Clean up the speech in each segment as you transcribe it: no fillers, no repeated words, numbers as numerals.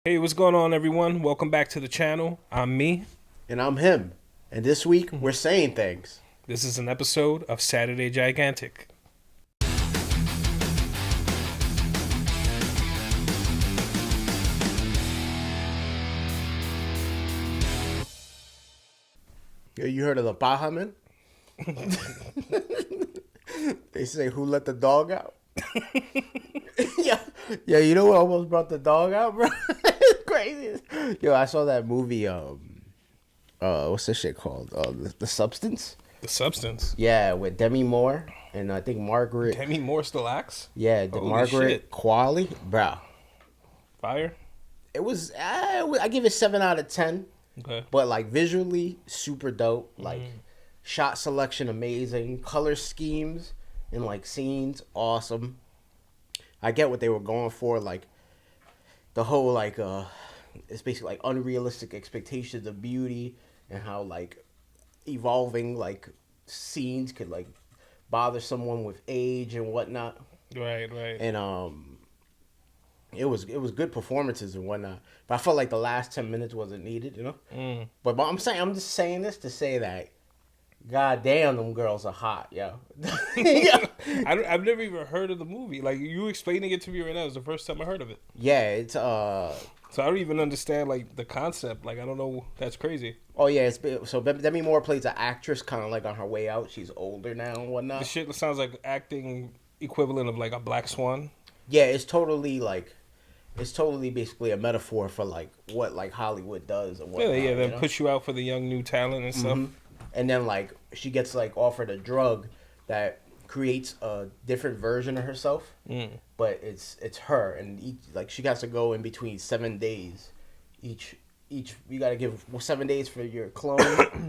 Hey, what's going on, everyone? Welcome back to the channel. I'm me. And I'm him. And this week, we're saying things. This is an episode of Saturday Gigantic. You heard of the Bahaman? They say, who let the dog out? yeah, you know what almost brought the dog out, bro? It's crazy. Yo, I saw that movie, what's this shit called? The Substance? The Substance. Yeah, with Demi Moore and I think Margaret. Demi Moore still acts? Yeah, the Holy Margaret shit. Qualley. Bro. Fire? It was, I give it 7 out of 10. Okay. But like visually, super dope. Like shot selection, amazing. Color schemes and like scenes, awesome. I get what they were going for. Like the whole it's basically like unrealistic expectations of beauty and how like evolving like scenes could like bother someone with age and whatnot. Right. And it was good performances and whatnot, but I felt like the last 10 minutes wasn't needed, you know. But I'm just saying this to say that, god damn, them girls are hot, yo. Yeah, I've never even heard of the movie. Like, you explaining it to me right now is the first time I heard of it. yeah, it's So I don't even understand like the concept. Like, I don't know. That's crazy. Oh yeah, so Demi Moore plays an actress, kind of like on her way out. She's older now and whatnot. The shit sounds like acting equivalent of like a Black Swan. Yeah, it's totally basically a metaphor for like what like Hollywood does and whatnot. Yeah. Then you know? push you out for the young new talent and stuff. And then like she gets like offered a drug that creates a different version of herself, but it's her, and like she has to go in between 7 days. Each you got to give 7 days for your clone.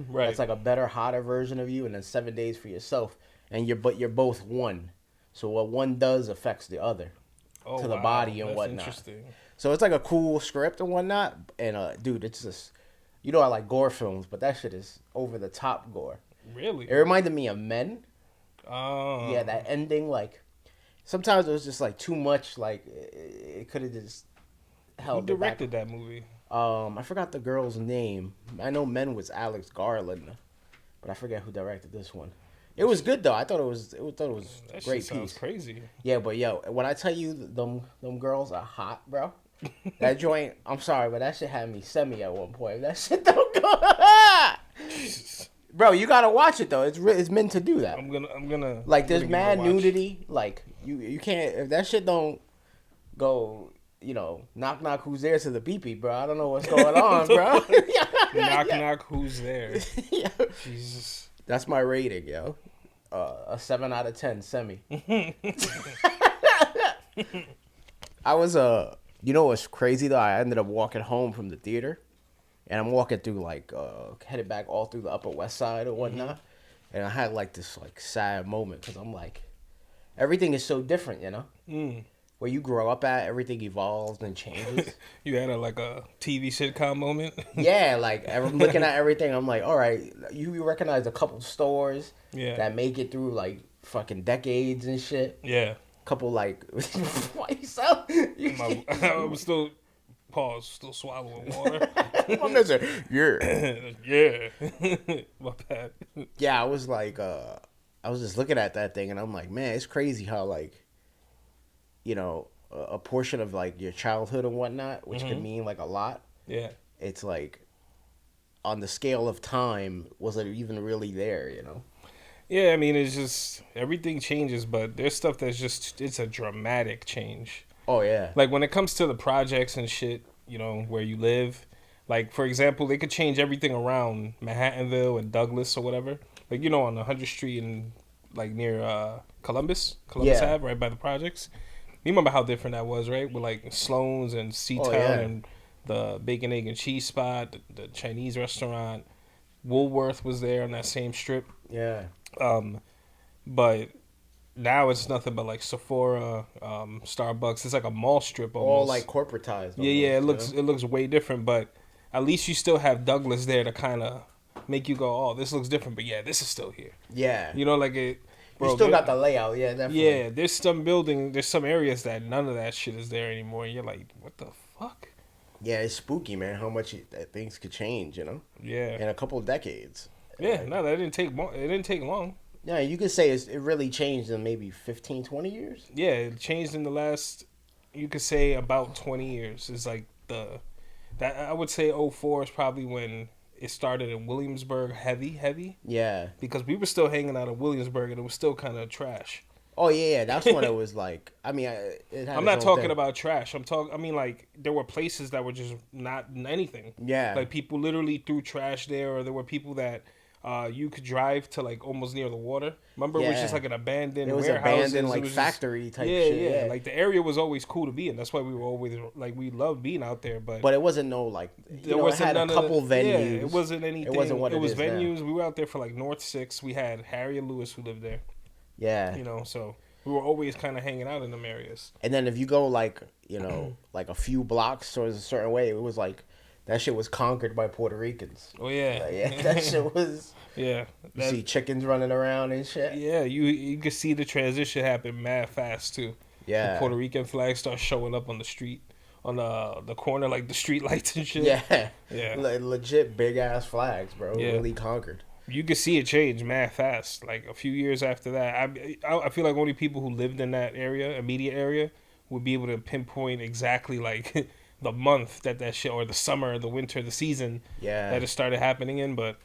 Right. That's like a better, hotter version of you, and then 7 days for yourself. And you're both one. So what one does affects the other to the body and That's whatnot. Interesting. So it's like a cool script and whatnot. And dude, it's just, you know, I like gore films, but that shit is over the top gore. Really? It reminded me of Men. Oh. Yeah, that ending, like, sometimes it was just like too much. Like it could have just Who held it back. directed that movie? I forgot the girl's name. I know Men was Alex Garland, but I forget who directed this one. It was good though. I thought it was a That great shit sounds piece. crazy. Yeah, but yo, when I tell you them girls are hot, bro. That joint, I'm sorry, but that shit had me semi at one point. That shit don't go. Jesus. Bro, you gotta watch it though. It's meant to do that. I'm gonna Like there's I'm gonna mad give it a watch. nudity. Like you can't, if that shit don't go, you know, knock knock who's there to the pee bro. I don't know what's going on, bro. Knock, who's there? Yeah. Jesus. That's my rating, yo. A 7 out of 10 semi. I was you know what's crazy though? I ended up walking home from the theater, and I'm walking through like headed back all through the Upper West Side or whatnot, and I had like this like sad moment because I'm like, everything is so different, you know. Where you grow up at, everything evolves and changes. You had a TV sitcom moment. Yeah, like I'm looking at everything. I'm like, all right, you recognize a couple stores that make it through like fucking decades and shit. Yeah. Couple like, why you sound? I'm still swallowing water. I'm just like, yeah. Yeah. My bad. Yeah, I was like, I was just looking at that thing, and I'm like, man, it's crazy how like, you know, a portion of like your childhood and whatnot, which could mean like a lot. Yeah. It's like, on the scale of time, was it even really there? You know. Yeah, I mean, it's just everything changes, but there's stuff that's just it's a dramatic change. Oh yeah. Like when it comes to the projects and shit, you know, where you live. Like for example, they could change everything around Manhattanville and Douglas or whatever. Like, you know, on 100th Street and like near Columbus Yeah. Ave, right by the projects. You remember how different that was, right? With like Sloan's and Seatown yeah. and the bacon, egg, and cheese spot, the Chinese restaurant. Woolworth was there on that same strip. Yeah. But now it's nothing but like Sephora, Starbucks. It's like a mall strip almost. All like corporatized. Yeah. almost, It looks way different, but at least you still have Douglas there to kind of make you go, oh, this looks different, but yeah, this is still here. Yeah. You know, like it. Bro, you still got the layout, yeah, definitely. Yeah, there's some areas that none of that shit is there anymore. And you're like, what the fuck? Yeah, it's spooky, man. How much that things could change, Yeah. in a couple of decades. Yeah, Like, no, that didn't take it didn't take long. yeah, you could say it really changed in maybe 15, 20 years. Yeah, it changed in the last, you could say, about 20 years. Is like that I would say '04 is probably when it started in Williamsburg heavy, Yeah. because we were still hanging out in Williamsburg and it was still kind of trash. Oh yeah, that's when it was like. I mean, it had I'm its not own talking thing. about trash. I mean, like, there were places that were just not anything. Yeah. Like, people literally threw trash there, or there were people that you could drive to, like, almost near the water. Remember, it was just Yeah. like an abandoned It was warehouses. abandoned, It like was factory just, type yeah, shit. yeah. Yeah. Like, the area was always cool to be in. That's why we were always like, we loved being out there. But But it wasn't no like. there It wasn't had a none couple of the, venues. yeah, it wasn't anything. It wasn't what it was is now. venues. We were out there for like North 6. We had Harry and Lewis who lived there. Yeah. So we were always kind of hanging out in them areas. And then if you go like like a few blocks towards a certain way, it was like that shit was conquered by Puerto Ricans. Oh yeah, Like, yeah, that shit was. yeah. You see chickens running around and shit. Yeah, you could see the transition happen mad fast too. Yeah. The Puerto Rican flags start showing up on the street, on the corner, like the street lights and shit. Yeah. Yeah. Legit big ass flags, bro. Yeah. Really conquered. You could see it change mad fast. Like a few years after that, I feel like only people who lived in that area, immediate area, would be able to pinpoint exactly like the month that shit, or the summer, the winter, the season Yeah. that it started happening in. But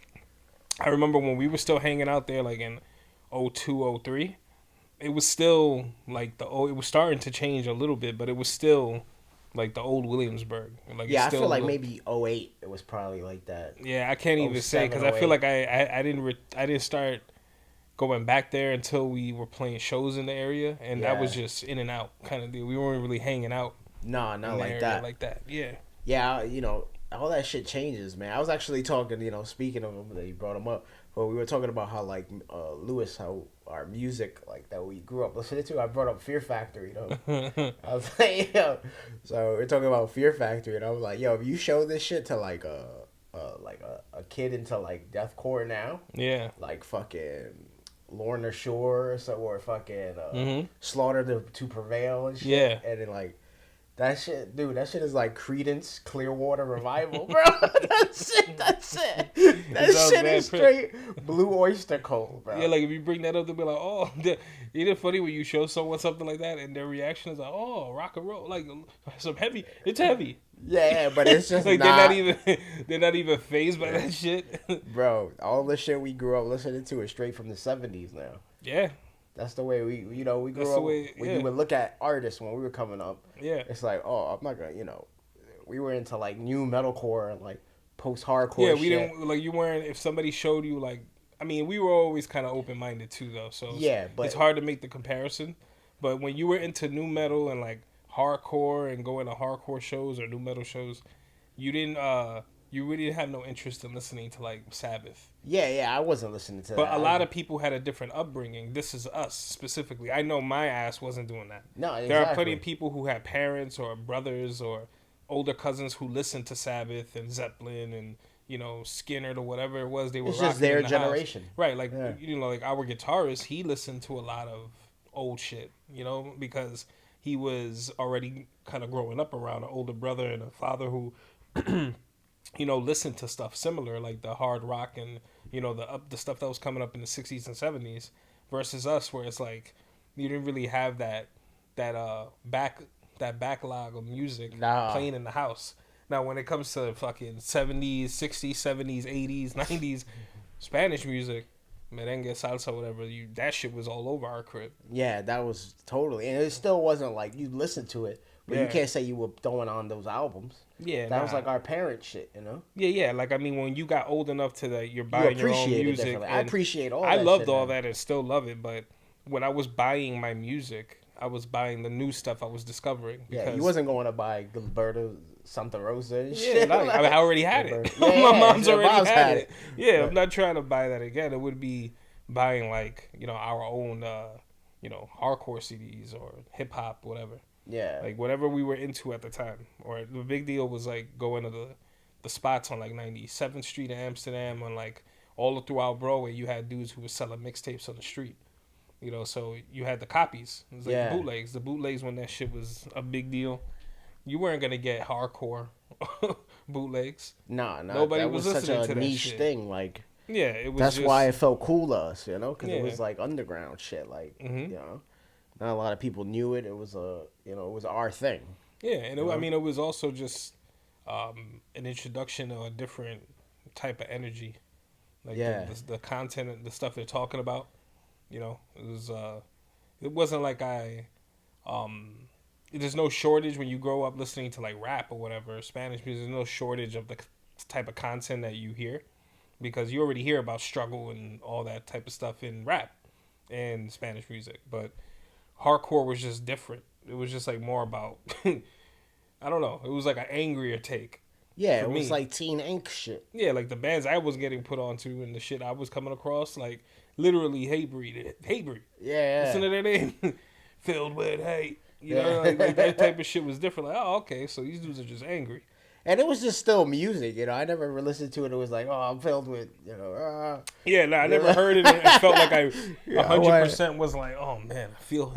I remember when we were still hanging out there, like in '02, '03, it was still like it was starting to change a little bit, but it was still like the old Williamsburg. Like, Yeah, it I still feel like looked- maybe '08 it was probably like that. Yeah, I can't even say, because I 07, feel like I didn't start going back there until we were playing shows in the area, and that was Yeah. just in and out kind of deal. We weren't really hanging out Nah, in not the like area that. like that. Yeah. Yeah, all that shit changes, man. I was actually talking, speaking of him, that you brought him up, but we were talking about how, like, Lewis, how our music, like, that we grew up listening to, I brought up Fear Factory, I was like, yo, so we're talking about Fear Factory, and I was like, yo, if you show this shit to, like, a kid into, like, deathcore now, Yeah. like, fucking Lorna Shore, or fucking Mhm. Slaughter to Prevail and shit, Yeah. and then, like, that shit, dude, that shit is like Creedence Clearwater Revival, bro. That's it. That sounds shit bad is straight Blue Oyster Cult, bro. Yeah, like if you bring that up, they'll be like, "Oh," isn't it funny when you show someone something like that and their reaction is like, "Oh, rock and roll, like some heavy. It's heavy." Yeah, but it's just Like not, they're not even phased by that shit. bro. All the shit we grew up listening to is straight from the '70s now. Yeah, That's the way we That's grew the up. way- When yeah. you would look at artists when we were coming up, yeah. it's like, oh, I'm not gonna, we were into like new metalcore and like post-hardcore. Yeah, we shit. didn't like, you weren't. If somebody showed you, like, I mean, we were always kind of open minded too, though. So Yeah, but it's hard to make the comparison. But when you were into new metal and like hardcore and going to hardcore shows or new metal shows, you didn't. You really didn't have no interest in listening to like Sabbath. yeah, I wasn't listening to But that. a lot of people had a different upbringing. This is us specifically. I know my ass wasn't doing that. No, exactly. There are plenty of people who had parents or brothers or older cousins who listened to Sabbath and Zeppelin and Skinner or whatever it was they were It's rocking just their in the generation. house. Right? Like Yeah. like our guitarist, he listened to a lot of old shit. Because he was already kind of growing up around an older brother and a father who listened to stuff similar, like the hard rock and the stuff that was coming up in the 60s and 70s, versus us, where it's like you didn't really have that backlog of music playing in the house. Now, when it comes to fucking 70s, 60s, 70s, 80s, 90s Spanish music, merengue, salsa, whatever, that shit was all over our crib. Yeah, that was totally, and it still wasn't like you listened to it, but you Yeah. can't say you were throwing on those albums. Yeah, That was like our parents' shit, Yeah. Like, I mean, when you got old enough to that, you're buying your own appreciate it music. differently. I and appreciate all I that loved shit all now. that and still love it, but when I was buying my music, I was buying the new stuff I was discovering. Yeah, you wasn't going to buy Gilberto Santa Rosa and Yeah, shit. like, I already had it. Yeah, My mom's your already mom's had it. Yeah, But- I'm not trying to buy that again. It would be buying like our own hardcore CDs or hip hop, whatever. Yeah. Like whatever we were into at the time. Or the big deal was like going to the spots on like 97th Street in Amsterdam, on like all throughout Broadway. You had dudes who were selling mixtapes on the street. So you had the copies. It was like Yeah. the bootlegs. The bootlegs, when that shit was a big deal. You weren't gonna get hardcore bootlegs. Nah, Nobody that was was such listening a to that niche shit. thing. Like Yeah, it was that's just why it felt cool to us, you know, because it yeah. was like underground shit. Like Hmm. you know, not a lot of people knew it. It was it was our thing. Yeah, and You I know. mean, it was also just an introduction to a different type of energy, like Yeah, the content and the stuff they're talking about. It wasn't like um, there's no shortage when you grow up listening to like rap or whatever Spanish music. There's no shortage of the type of content that you hear because you already hear about struggle and all that type of stuff in rap and Spanish music. But hardcore was just different. It was just like more about I don't know. It was like an angrier take yeah, for it was me. like Teen Ink shit. Yeah, like the bands I was getting put onto and the shit I was coming across, like literally hate breed. Listen Yeah, to their name, filled with hate. You know, like that yeah. type of shit was different. Like, oh, okay, so these dudes are just angry. And it was just still music, you know. I never listened to it. It was like, oh, I'm filled with, Yeah, no, I never yeah, heard it. And I felt like I yeah, I want, 100% was like, oh man, I feel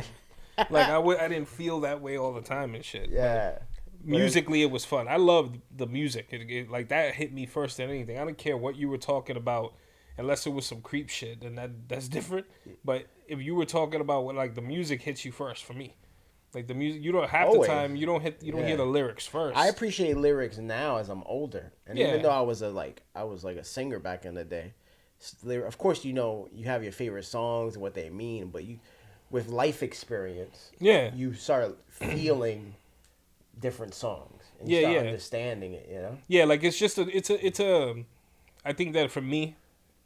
like I didn't feel that way all the time and shit. But yeah. But musically, it was fun. I loved the music. Like that hit me first than anything. I don't care what you were talking about, unless it was some creep shit, then that's different. But if you were talking about what like the music hits you first for me, like the music, you don't half the always, time you don't hear yeah. the lyrics I first. appreciate lyrics now as I'm older, and even Yeah, though I was like a singer back in the day. Of course, you know you have your favorite songs and what they mean, but you, with life experience, yeah, you start feeling different songs and you yeah, start yeah, understanding it. You know. yeah. Like it's just it's a. I think that for me,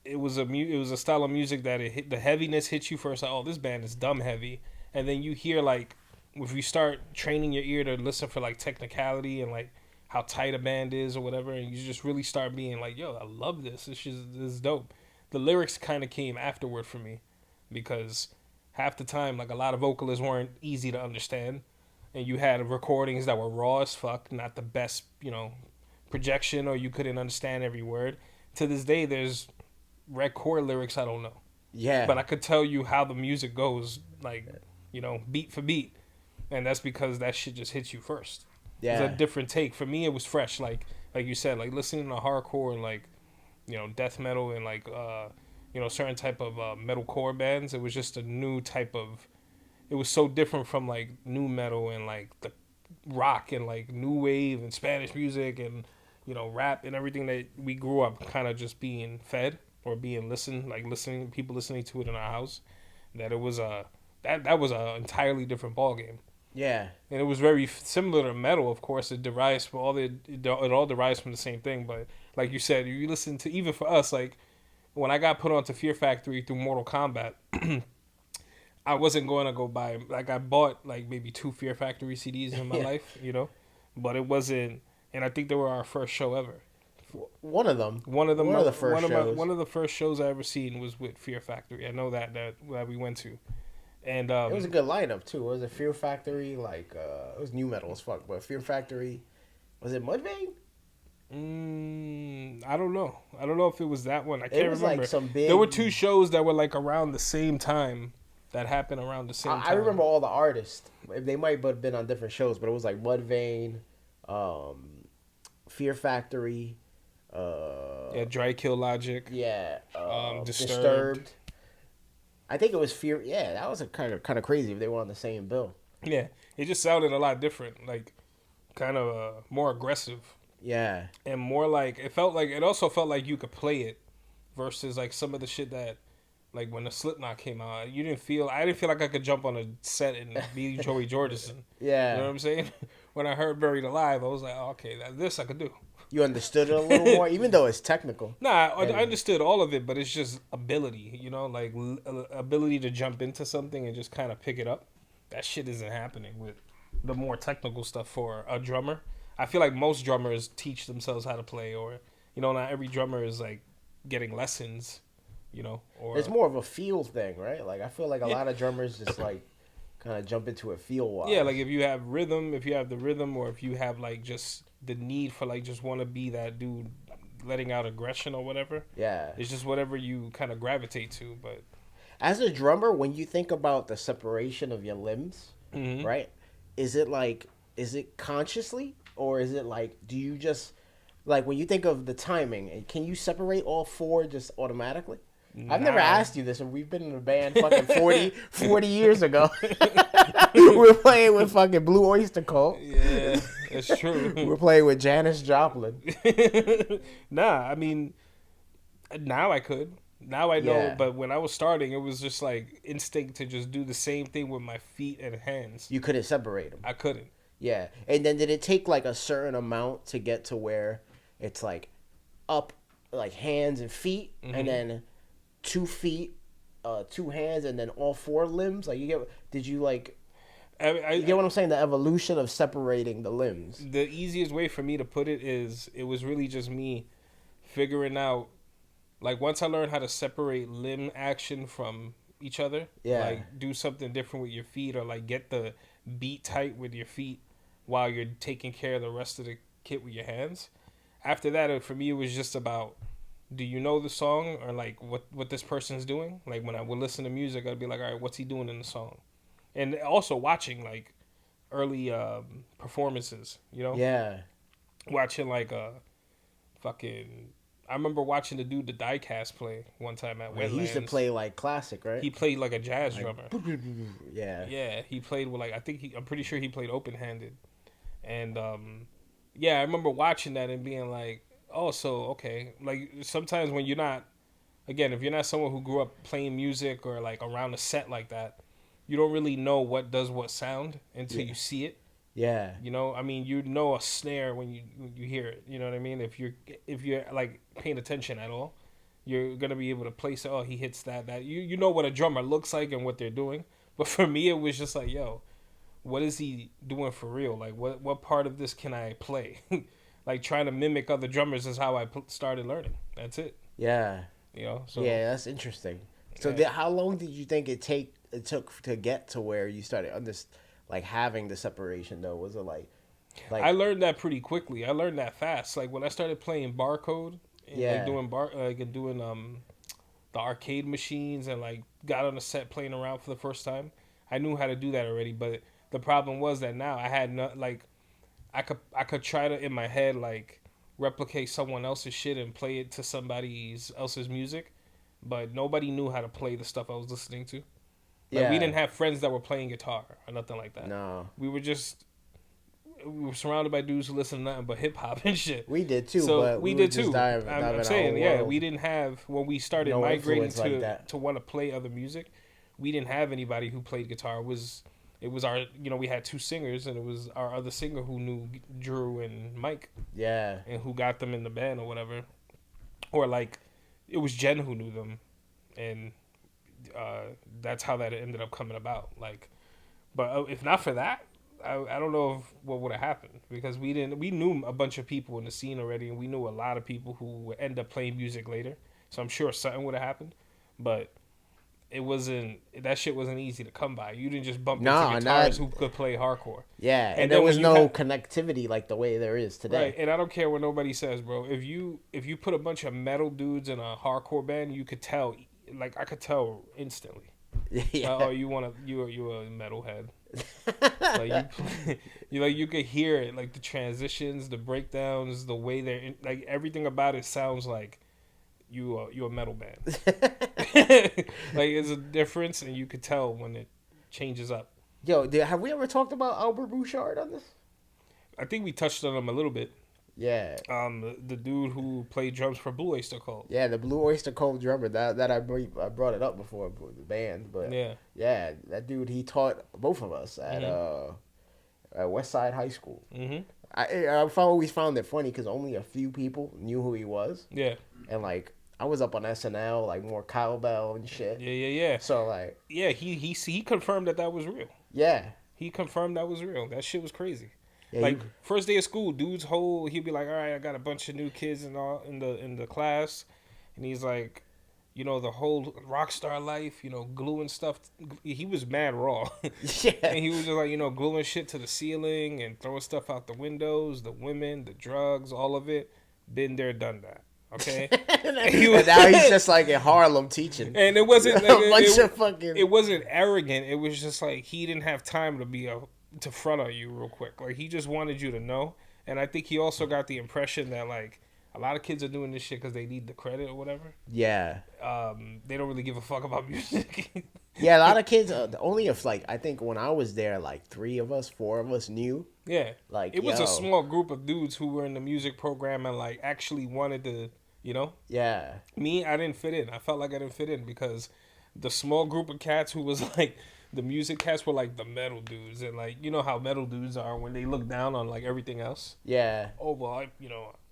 it was a style of music that it hit the heaviness hits you first. Like, oh, this band is dumb heavy, and then you hear like if you start training your ear to listen for like technicality and like how tight a band is or whatever, and you just really start being like, yo, I love this. This is dope. The lyrics kind of came afterward for me because half the time like a lot of vocalists weren't easy to understand, and you had recordings that were raw as fuck, not the best, projection, or you couldn't understand every word. To this day, there's red chord lyrics I don't know, Yeah, but I could tell you how the music goes, like beat for beat, and that's because that shit just hits you first. It's a yeah, different take. For me, it was fresh, like you said, like listening to hardcore and like death metal and like certain type of metalcore bands. It was just a new type of. It was so different from like new metal and like the rock and like new wave and Spanish music and rap and everything that we grew up kind of just being fed or being listened, like listening people listening to it in our house. That it was a that was a entirely different ball game, yeah, and it was very similar to metal. Of course, it derives from it all derives from the same thing. But like you said, you listen to even for us, like when I got put onto Fear Factory through Mortal Kombat. I wasn't going to go buy like I bought like maybe 2 Fear Factory CDs in my yeah. life, but it wasn't. And I think they were our first show ever. One of them, One of them, one of the first shows. one of the first shows I ever seen was with Fear Factory. I know that we went to, and It was a good lineup too. It was a Fear Factory, like it was new metal as fuck, but Fear Factory, was it Mudvayne? I don't know. I don't know if it was that one. I It can't was like remember. some There were big. 2 shows that were like around the same time. That happened around the same I time. remember all the artists. They might have been on different shows, but it was like Mudvayne, Fear Factory, Yeah, Dry Kill Logic, yeah, Disturbed. Disturbed. I think it was Fear. Yeah, that was a kind of crazy if they were on the same bill. Yeah, it just sounded a lot different, like kind of more aggressive Yeah, and more like it also felt like you could play it versus like some of the shit that like when the Slipknot came out, I didn't feel like I could jump on a set and be Joey Jordison. You know yeah. what I'm saying? When I heard Buried Alive, I was like, oh, okay, this I could do. You understood it a little more, even though it's technical. Nah, I And understood all of it, but it's just ability, like ability to jump into something and just kind of pick it up. That shit isn't happening with the more technical stuff for a drummer. I feel like most drummers teach themselves how to play, or not every drummer is like getting lessons, or it's more of a feel thing, right? Like I feel like a yeah, lot of drummers just like kind of jump into it feel yeah, wise. like if you have the rhythm, or if you have like just the need for like just want to be that dude letting out aggression or whatever. Yeah. It's just whatever you kind of gravitate to, but. As a drummer, when you think about the separation of your limbs, Mhm. right? Is it like is it consciously or is it like, do you just like when you think of the timing? Can you separate all four just automatically? I've never Nah. asked you this, and we've been in a band fucking 40 years ago. We're playing with fucking Blue Oyster Cult. Yeah, that's true. We're playing with Janis Joplin. Nah, I mean, now I could. Now I know, Yeah. but when I was starting, it was just like instinct to just do the same thing with my feet and hands. You couldn't separate them. I couldn't. Yeah. And then did it take like a certain amount to get to where it's like up, like hands and feet, and then 2 feet, 2 hands, and then all 4 limbs? Like, did you like, you get what I'm saying? The evolution of separating the limbs. The easiest way for me to put it is it was really just me figuring out, like, once I learned how to separate limb action from each other, Yeah. like do something different with your feet, or like get the beat tight with your feet while you're taking care of the rest of the kit with your hands. After that, for me, it was just about, do you know the song, or like what this person's doing? Like when I would listen to music, I'd be like, all right, what's he doing in the song? And also watching like early performances, you know? Yeah. Watching like fucking, I remember watching the dude the diecast play one time at Wetlands. He used to play like classic, right? He played like a jazz drummer. Yeah. Yeah, he played with like, I'm pretty sure he played open handed. And yeah, I remember watching that and being like, oh, so okay. Like sometimes when you're not, again, if you're not someone who grew up playing music or like around a set like that, you don't really know what does what sound until you see it. Yeah. You know, I mean, you know a snare when you hear it. You know what I mean? If you're like paying attention at all, you're gonna be able to place it. Oh, he hits that. You know what a drummer looks like and what they're doing. But for me, it was just like, yo, what is he doing for real? Like, what part of this can I play? Like trying to mimic other drummers is how I started learning. That's it. Yeah. You know. So Yeah, that's interesting. So Yeah. how long did you think it took to get to where you started like having the separation though? Was it like I learned that pretty quickly. I learned that fast. Like when I started playing barcode and Yeah. like doing the arcade machines and like got on a set playing around for the first time, I knew how to do that already. But the problem was that now I had not like I could try to in my head like replicate someone else's shit and play it to somebody else's music, but nobody knew how to play the stuff I was listening to. Like, we didn't have friends that were playing guitar or nothing like that. No. We were surrounded by dudes who listened to nothing but hip hop and shit. We did too, So but we were did just too. I'm saying, yeah, we didn't have, when we started No migrating influence like that. to want to play other music, we didn't have anybody who played guitar. It was our, we had 2 singers, and it was our other singer who knew Drew and Mike, Yeah. and who got them in the band or whatever. Or like, it was Jen who knew them, and that's how that ended up coming about. Like, but if not for that, I don't know what would have happened, because we knew a bunch of people in the scene already, and we knew a lot of people who would end up playing music later. So I'm sure something would have happened, but that shit wasn't easy to come by. You didn't just bump into guitarists who could play hardcore. Yeah, and then there was when no connectivity like the way there is today. Right, and I don't care what nobody says, bro. If you put a bunch of metal dudes in a hardcore band, you could tell. Like, I could tell instantly. Yeah. Oh, you a metalhead. Like you could hear it, like the transitions, the breakdowns, the way they're like, everything about it sounds like you a metal band. Like, there's a difference, and you could tell when it changes up. Yo, have we ever talked about Albert Bouchard on this? I think we touched on him a little bit. Yeah. The dude who played drums for Blue Oyster Cult. Yeah, the Blue Oyster Cult drummer. That I brought it up before, the band, but yeah, that dude, he taught both of us at West Side High School. Mm-hmm. I've always found it funny because only a few people knew who he was. Yeah. And like, I was up on SNL, like more cowbell and shit. Yeah. So like, yeah, he confirmed that was real. Yeah. He confirmed that was real. That shit was crazy. Yeah, like, first day of school, he'd be like, all right, I got a bunch of new kids in the class, and he's like, the whole rock star life, gluing stuff. He was mad raw. Yeah. And he was just like, gluing shit to the ceiling and throwing stuff out the windows, the women, the drugs, all of it. Been there, done that. Okay. And now he's just like in Harlem teaching. And it wasn't like, It wasn't arrogant. It was just like he didn't have time to front on you real quick. Like, he just wanted you to know, And I think he also got the impression that like a lot of kids are doing this shit because they need the credit or whatever. Yeah. They don't really give a fuck about music. Yeah, a lot of kids. Only if like I think when I was there, like 4 of us knew. Yeah, Like it was a small group of dudes who were in the music program and like actually wanted to, you know. Yeah. Me, I didn't fit in. I felt like I didn't fit in because the small group of cats who was like the music cats were like the metal dudes and like you know how metal dudes are when they look down on like everything else. Yeah. Oh well,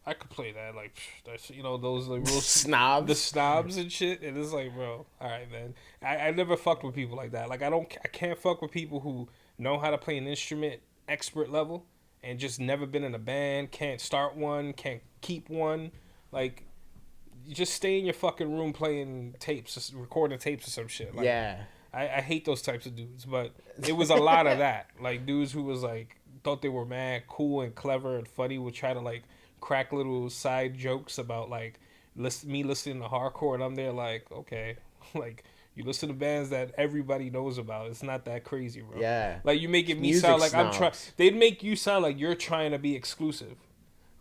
I could play that like that's those like real Snobs. the snobs and shit and it's like bro, all right man, I never fucked with people like that. Like I can't fuck with people who know how to play an instrument expert level and just never been in a band, can't start one, can't keep one, like you just stay in your fucking room playing tapes, recording tapes or some shit. Like, Yeah. I hate those types of dudes, but it was a lot of that. Like dudes who was like thought they were mad cool and clever and funny would try to like crack little side jokes about like me listening to hardcore and I'm there like okay, like you listen to bands that everybody knows about. It's not that crazy, bro. Yeah. Like you making me Music sound like snobs. I'm trying. They'd make you sound like you're trying to be exclusive.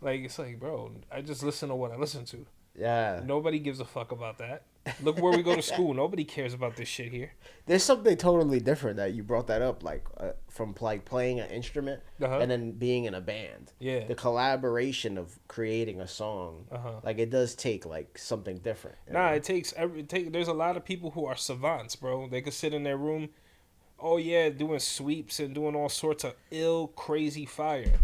Like it's like, bro, I just listen to what I listen to. Yeah. Nobody gives a fuck about that. Look where we go to school. Nobody cares about this shit here. There's something totally different that you brought that up, like from like playing an instrument and then being in a band. Yeah. The collaboration of creating a song, like it does take like something different. Nah, it takes there's a lot of people who are savants, bro. They could sit in their room, oh yeah, doing sweeps and doing all sorts of ill, crazy fire.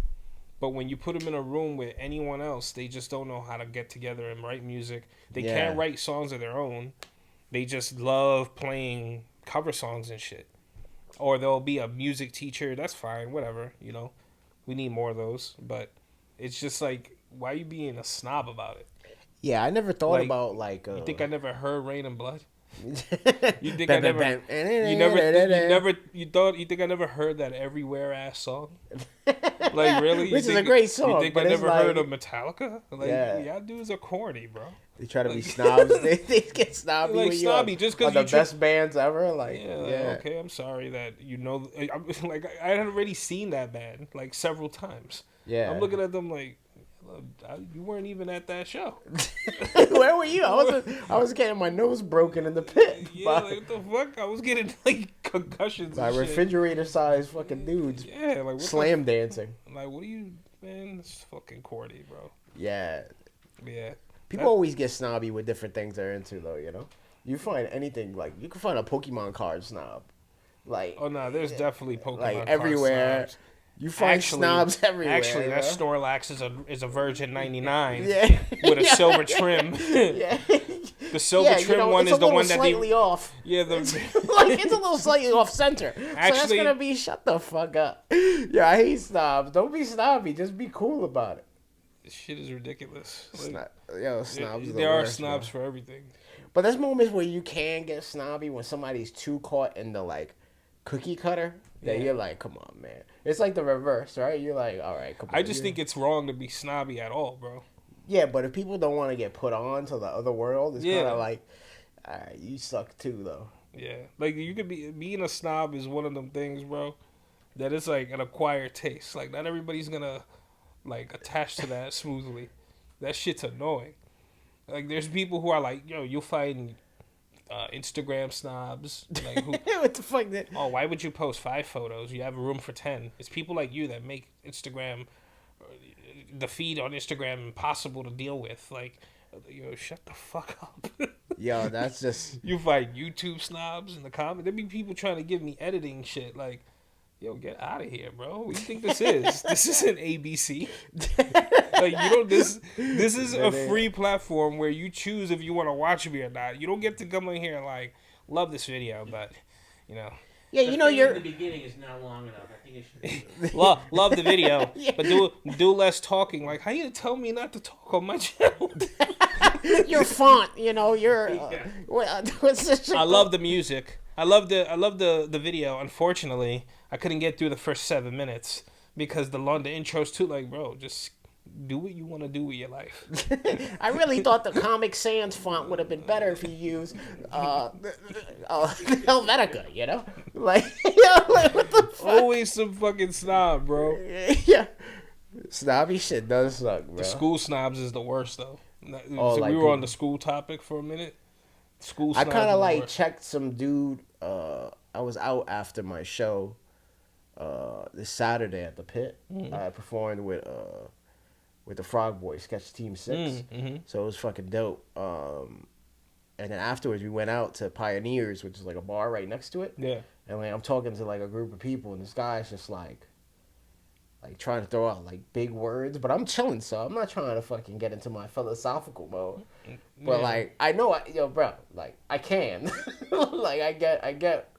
But when you put them in a room with anyone else, they just don't know how to get together and write music. They can't write songs of their own. They just love playing cover songs and shit. Or there'll be a music teacher. That's fine, whatever, you know. We need more of those. But it's just like, why are you being a snob about it? Yeah, I never thought about like. You think I never heard Rain and Blood? You think I never? You think I never heard that Everywhere ass song? Like really? Which is a great song. You think I but never like, heard of Metallica? Like y'all dudes are corny, bro. They try to be snobs. they get snobby like when snobby you just are because the best bands ever. Like okay, I'm sorry that you know. Like I had already seen that band like several times. Yeah, I'm looking at them like. You weren't even at that show. Where were you? I was getting my nose broken in the pit. Yeah, like what the fuck? I was getting like concussions. By refrigerator-sized fucking dudes. Yeah, like slam dancing. Like what are you, man? It's fucking corny, bro. Yeah. Yeah. People always get snobby with different things they're into, though. You know, you find anything like you can find a Pokemon card snob. Like oh no, there's definitely Pokemon like card everywhere. Snobs. You find snobs everywhere. Actually, that bro. Snorlax is a Virgin 99 yeah. with a silver trim. Yeah. The silver trim one is the one that slightly off. Yeah, it's a little slightly off center. Actually, so that's gonna be shut the fuck up. Yeah, I hate snobs. Don't be snobby. Just be cool about it. This shit is ridiculous. Snobs. There are snobs for everything. But there's moments where you can get snobby when somebody's too caught in the like cookie cutter. That you're like, come on, man. It's like the reverse, right? You're like, all right, come on. I just think it's wrong to be snobby at all, bro. Yeah, but if people don't want to get put on to the other world, it's kind of like, all right, you suck too, though. Yeah, like you could being a snob is one of them things, bro. That is like an acquired taste. Like not everybody's gonna like attach to that smoothly. That shit's annoying. Like there's people who are like, you'll find. Instagram snobs, like who? What the fuck? Oh, why would you post 5 photos? You have a room for 10. It's people like you that make Instagram, the feed on Instagram, impossible to deal with. Like, shut the fuck up. Yo, that's just. You find YouTube snobs in the comments. There be people trying to give me editing shit. Like, yo, get out of here, bro. What do you think this is? This isn't ABC. Like this is a free platform where you choose if you want to watch me or not. You don't get to come in here and like love this video, but Yeah, you're. The beginning is not long enough. I think it should. love the video, but do less talking. Like, how you tell me not to talk on my channel? Your font, you're. What's this? I love the music. I love the video. Unfortunately, I couldn't get through the first 7 minutes because the intro's too like, bro, just do what you want to do with your life. I really thought the Comic Sans font would have been better if you used Helvetica, Like, what the fuck? Always some fucking snob, bro. Yeah. Snobby shit does suck, bro. The school snobs is the worst though. Oh, So like we were people- on the school topic for a minute. School I snobs kind is of the like worst. checked some dude. I was out after my show. This Saturday at the Pit, I performed with the Frog Boys, Sketch Team 6. So it was fucking dope. And then afterwards, we went out to Pioneers, which is like a bar right next to it. Yeah. And like I'm talking to like a group of people, and this guy's just like trying to throw out like big words, but I'm chilling, so I'm not trying to fucking get into my philosophical mode. But Yeah. like I know, yo, bro, like I can, like I get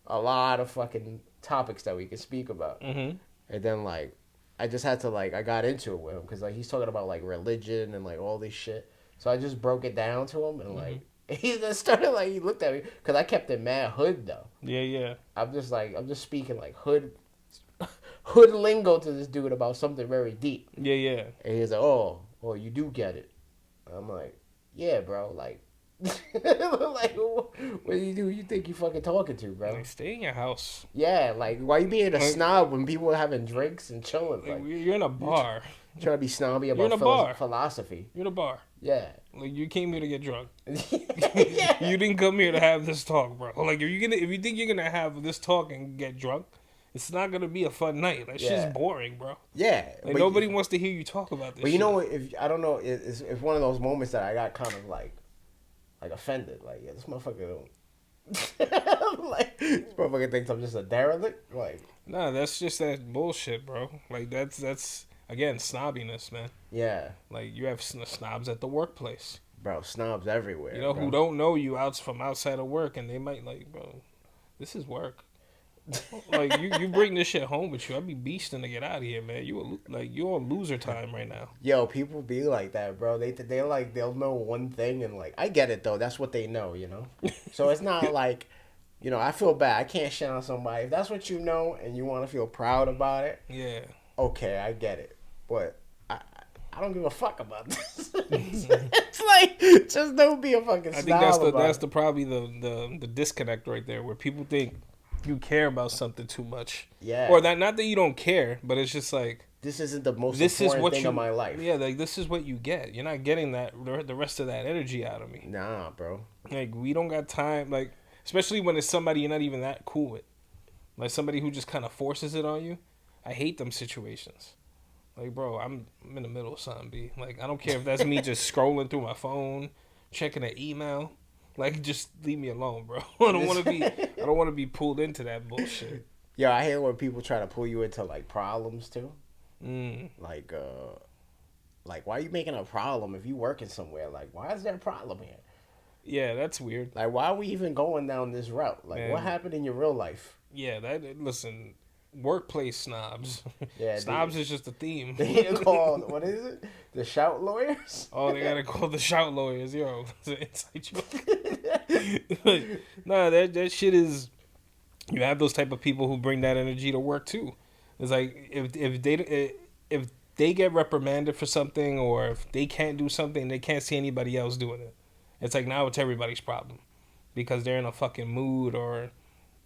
a lot of fucking topics that we can speak about, and then like I just had to like I got into it with him because like he's talking about like religion and like all this shit, so I just broke it down to him and like. He just started like he looked at me because I kept it mad hood though. Yeah. I'm just speaking like hood lingo to this dude about something very deep. Yeah. And he's like, oh, you do get it. I'm like, yeah, bro. Like, like, what do you think you fucking talking to, bro? Like, stay in your house. Yeah, like, why you being a snob when people are having drinks and chilling? Like, Like, you're in a bar. trying to be snobby You're in about a bar. philosophy. You're in a bar. Yeah. Like, you came here to get drunk. Yeah. You didn't come here to have this talk, bro. Like, if you think you're gonna have this talk and get drunk, it's not gonna be a fun night. That Yeah. shit's boring, bro. Yeah. Like, but nobody wants to hear you talk about this. But you shit. know what? If I don't know, it's one of those moments that I got kind of like offended. Like, yeah, this motherfucker don't. Like, this motherfucker thinks I'm just a derelict. Like, Nah, that's just that bullshit, bro. Like, that's again snobbiness, man. yeah, Like, you have snobs at the workplace. bro, snobs everywhere. You know, bro. who don't know you from outside of work, and they might like, bro, this is work. Like, you bring this shit home with you. I'd be beasting to get out of here, man. You're on loser time right now. Yo, people be like that, bro. They like they'll know one thing and like I get it though. That's what they know, you know. So it's not like, you know, I feel bad. I can't shit on somebody if that's what you know and you want to feel proud about it. Yeah. Okay, I get it, but I don't give a fuck about this. It's like just don't be a fucking snob. I think that's about it. probably the disconnect right there, where people think you care about something too much. Yeah. Or not that you don't care, but it's just like, This isn't the most this is important what thing you of my life. Yeah, like, this is what you get. You're not getting that the rest of that energy out of me. Nah, bro. Like, we don't got time. Like, especially when it's somebody you're not even that cool with, like somebody who just kind of forces it on you. I hate them situations. Like, bro, I'm in the middle of something, B. Like, I don't care if that's me just scrolling through my phone, checking an email. Like, just leave me alone, bro. I don't want to be pulled into that bullshit. Yo, I hate when people try to pull you into like problems too. Like why are you making a problem if you working somewhere? Like, why is there a problem here? Yeah, that's weird. Like, why are we even going down this route? Like, Man. what happened in your real life? Yeah, listen, workplace snobs. Yeah, Snobs is just a theme. They called, what is it? The shout lawyers? Oh, they gotta call the shout lawyers, yo. It's an inside joke. Like, nah, that shit is. You have those type of people who bring that energy to work too. It's like if they get reprimanded for something, or if they can't do something, they can't see anybody else doing it. It's like now it's everybody's problem because they're in a fucking mood, or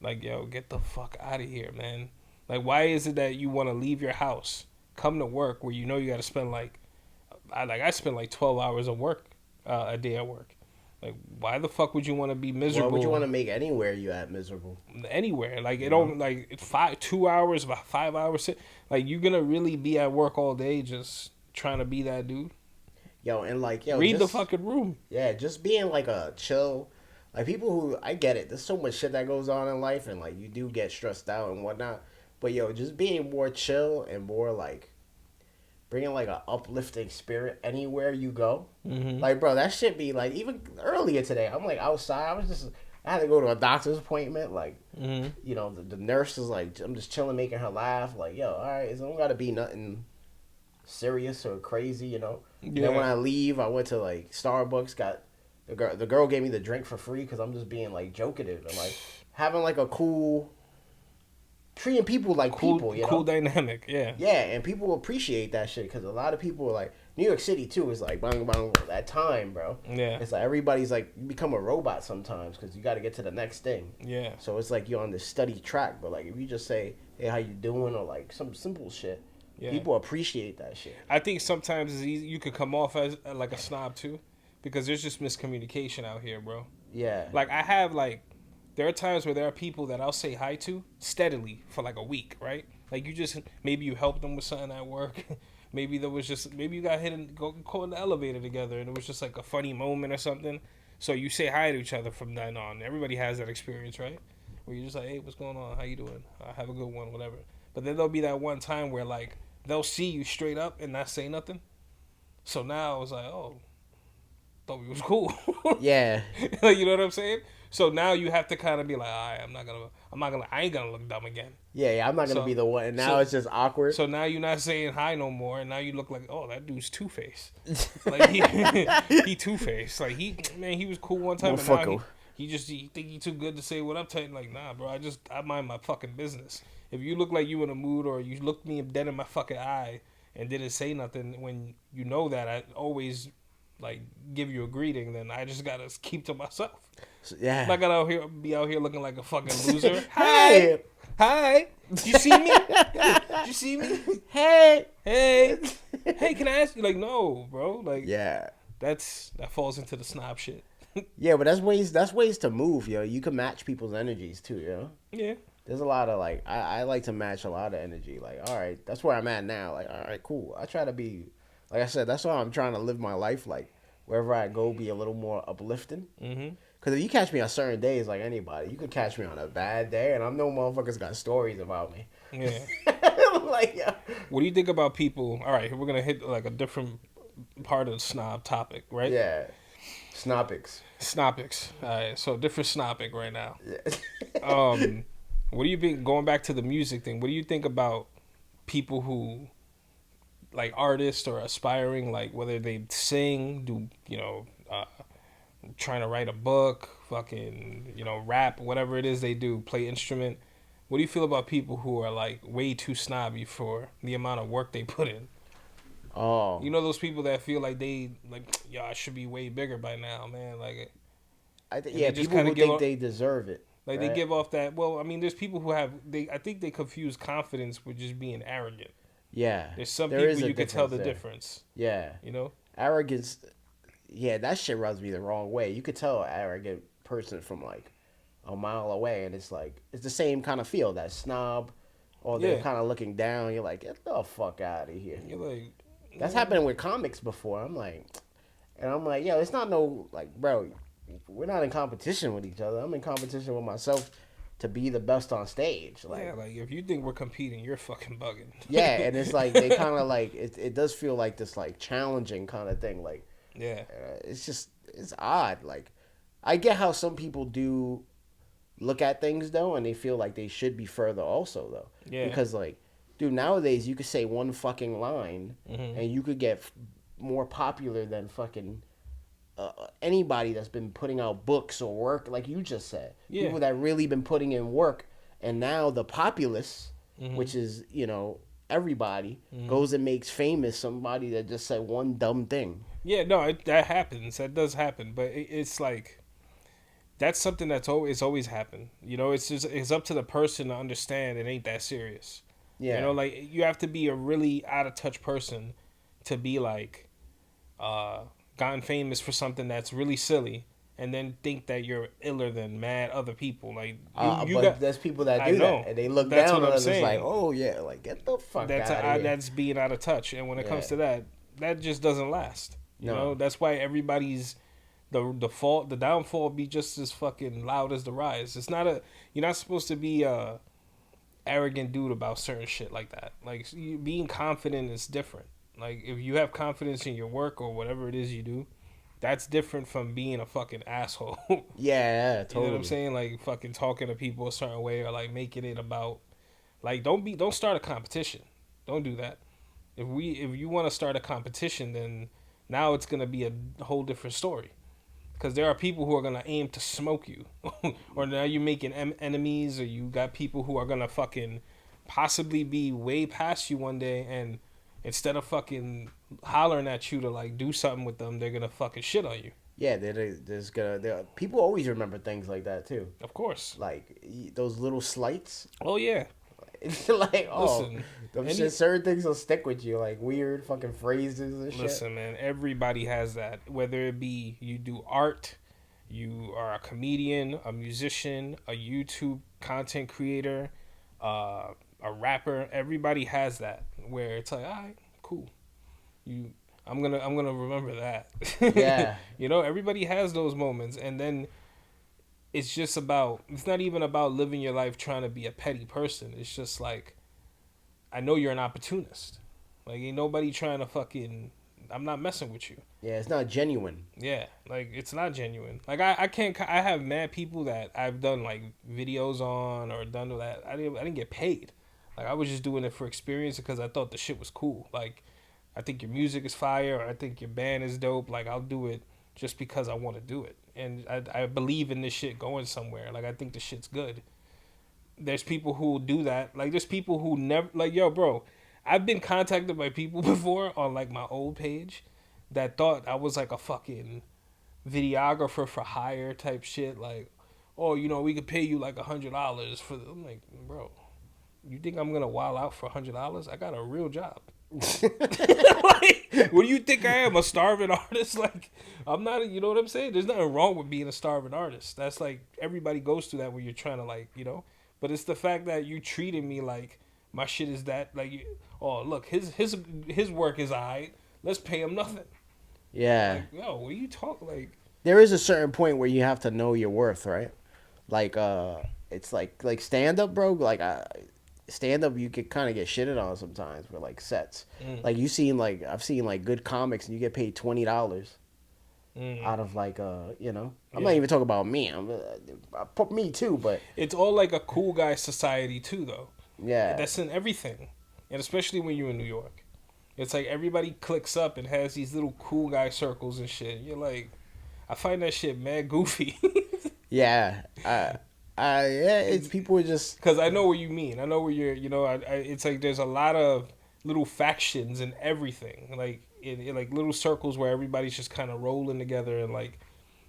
like, yo, get the fuck out of here, man. Like, why is it that you want to leave your house, come to work where you know you got to spend I spend like 12 hours of work a day at work. Like, why the fuck would you want to be miserable? Why would you want to make anywhere you at miserable? Anywhere? Like, it don't, like, 2 hours, about 5 hours. Like, you gonna really be at work all day just trying to be that dude? Yo, and like, yo, read the just, fucking room. Yeah, just being like a chill, like people who, I get it. There's so much shit that goes on in life, and like you do get stressed out and whatnot. But yo, just being more chill and more like bringing like a uplifting spirit anywhere you go. Like, bro, that shit be like, even earlier today, I'm like outside. I had to go to a doctor's appointment. Like, you know, the nurse is like, I'm just chilling, making her laugh. Like, yo, all right, it don't gotta be nothing serious or crazy, you know. Yeah. Then when I leave, I went to like Starbucks, got the girl gave me the drink for free because I'm just being like jokative and like having like a cool, treating people like people, you know. Cool dynamic, yeah. Yeah, and people appreciate that shit because a lot of people are like, New York City too is like bang bang that time, bro. Yeah. It's like everybody's like, you become a robot sometimes because you got to get to the next thing. Yeah. So it's like you're on this steady track, but like if you just say, hey, how you doing, or like some simple shit, Yeah. People appreciate that shit. I think sometimes it's easy. You could come off as like a snob too, because there's just miscommunication out here, bro. Yeah. Like I have like, there are times where there are people that I'll say hi to steadily for like a week, right? Like you just maybe you helped them with something at work. Maybe you got hit and go caught in the elevator together, and it was just like a funny moment or something. So you say hi to each other from then on. Everybody has that experience, right? Where you're just like, hey, what's going on? How you doing? Have a good one, whatever. But then there'll be that one time where like they'll see you straight up and not say nothing. So now I was like, oh, thought we was cool. Yeah. You know what I'm saying? So now you have to kind of be like, all right, I ain't gonna look dumb again. Yeah, I'm not gonna So- be the one. And now so- it's just awkward. So now you're not saying hi no more, and now you look like, oh, that dude's Two-Face. Like he Two-Face. Like he was cool one time, and now Motherfucker. he think he too good to say what I'm telling. Like, nah, bro, I mind my fucking business. If you look like you in a mood, or you looked me dead in my fucking eye and didn't say nothing when you know that I always like give you a greeting, then I just gotta keep to myself. Yeah. I'm not gonna be out here looking like a fucking loser. Hey. Hi. Did you see me? Did you see me? Hey. Hey. Hey, can I ask you? Like, no, bro. Like, Yeah. that falls into the snob shit. Yeah, but that's ways to move, yo. You can match people's energies too, yo. Yeah. There's a lot of like I like to match a lot of energy. Like, all right, that's where I'm at now. Like, all right, cool. I try to be, like I said, that's why I'm trying to live my life. Like, wherever I go, be a little more uplifting. Mm-hmm. Because if you catch me on certain days, like anybody, you could catch me on a bad day, and I know motherfuckers got stories about me. Yeah. Like, yeah. What do you think about people? All right, we're gonna hit like a different part of the snob topic, right? Yeah. Snopics. Snopics. All right, so different snopic right now. Yeah. What do you think? Going back to the music thing, what do you think about people who, like artists or aspiring, like whether they sing, do trying to write a book, fucking rap, whatever it is they do, play instrument. What do you feel about people who are like way too snobby for the amount of work they put in? Oh. You know those people that feel like I should be way bigger by now, man. Like, Yeah, they just people kinda who give think up- they deserve it. like right? they give off that. Well, I mean, there's people who I think they confuse confidence with just being arrogant. Yeah. There's some There is people a you can tell the there. difference. Yeah. You know? Arrogance, yeah, that shit rubs me the wrong way. You could tell an arrogant person from like a mile away, and it's like it's the same kind of feel, that snob, or they're Yeah. kind of looking down. You're like, get the fuck out of here. You're like, That's happened with comics before. I'm like, yo, it's not no like, bro, we're not in competition with each other. I'm in competition with myself to be the best on stage. Like, yeah, like if you think we're competing, you're fucking bugging. yeah, and it's like they kind of like it does feel like this like challenging kind of thing. Like, Yeah. it's odd. Like, I get how some people do look at things though, and they feel like they should be further also though. Yeah. Because like, dude, nowadays you could say one fucking line, Mhm. and you could get more popular than fucking anybody that's been putting out books or work, like you just said. Yeah. People that really been putting in work, and now the populace, Mhm. which is everybody, Mhm. goes and makes famous somebody that just said one dumb thing. Yeah, no, that happens. That does happen, but it's like that's something that's always happened. It's up to the person to understand it ain't that serious. Yeah. Like you have to be a really out of touch person to be like gotten famous for something that's really silly, and then think that you're iller than mad other people. Like you but got there's people that I do know. that, and they look That's down what on I'm us. It's saying. like, oh yeah, like get the fuck out of here. that's being out of touch, and when it comes Yeah. to that just doesn't last. You No. know, that's why everybody's the downfall be just as fucking loud as the rise. You're not supposed to be a arrogant dude about certain shit like that. Like being confident is different. Like if you have confidence in your work or whatever it is you do, that's different from being a fucking asshole. Yeah, totally. You know what I'm saying? Like fucking talking to people a certain way, or like making it about like don't start a competition. Don't do that. If you want to start a competition, then now it's gonna be a whole different story. Because there are people who are gonna aim to smoke you, or now you're making enemies, or you got people who are gonna fucking possibly be way past you one day, and instead of fucking hollering at you to like do something with them, they're gonna fucking shit on you. Yeah, people always remember things like that too. Of course. Like those little slights. Oh yeah. It's like, oh, Listen, them any- shit, certain things will stick with you, like weird fucking phrases and shit. listen, man. Everybody has that. Whether it be you do art, you are a comedian, a musician, a YouTube content creator, a rapper. Everybody has that. Where it's like, all right, cool. You, I'm gonna remember that. Yeah. You know, everybody has those moments, and then it's just about. It's not even about living your life trying to be a petty person. It's just like, I know you're an opportunist. Like, ain't nobody trying to fucking. I'm not messing with you. Yeah, it's not genuine. Yeah, like it's not genuine. Like I can't. I have mad people that I've done like videos on or done that. I didn't get paid. Like I was just doing it for experience because I thought the shit was cool. Like I think your music is fire. Or I think your band is dope. Like I'll do it just because I want to do it, and I believe in this shit going somewhere. Like I think the shit's good. There's people who do that. Like there's people who never like yo, bro. I've been contacted by people before on like my old page that thought I was like a fucking videographer for hire type shit. Like, oh, you know, we could pay you like $100 for. I'm like, bro, you think I'm gonna wild out for $100? I got a real job. Like, what do you think I am, a starving artist? Like, I'm not. You know what I'm saying? There's nothing wrong with being a starving artist. That's like everybody goes through that when you're trying to like, you know. But it's the fact that you treated me like my shit is that like, oh look, his work is alright. Let's pay him nothing. Yeah. Like, yo, what you talk like? There is a certain point where you have to know your worth, right? Like, it's like stand up, bro. Like, stand up, you could kind of get shitted on sometimes for like sets. Like I've seen like good comics, and you get paid $20 out of like you know. I'm not even talking about me. I put me too, but It's all like a cool guy society too, though. yeah, That's in everything, and especially when you're in New York, it's like everybody clicks up and has these little cool guy circles and shit. You're like, I find that shit mad goofy. yeah. Yeah, it's people are just Because I know what you mean. I know where you're. You know, it's like there's a lot of little factions and everything, like in like little circles where everybody's just kind of rolling together and like,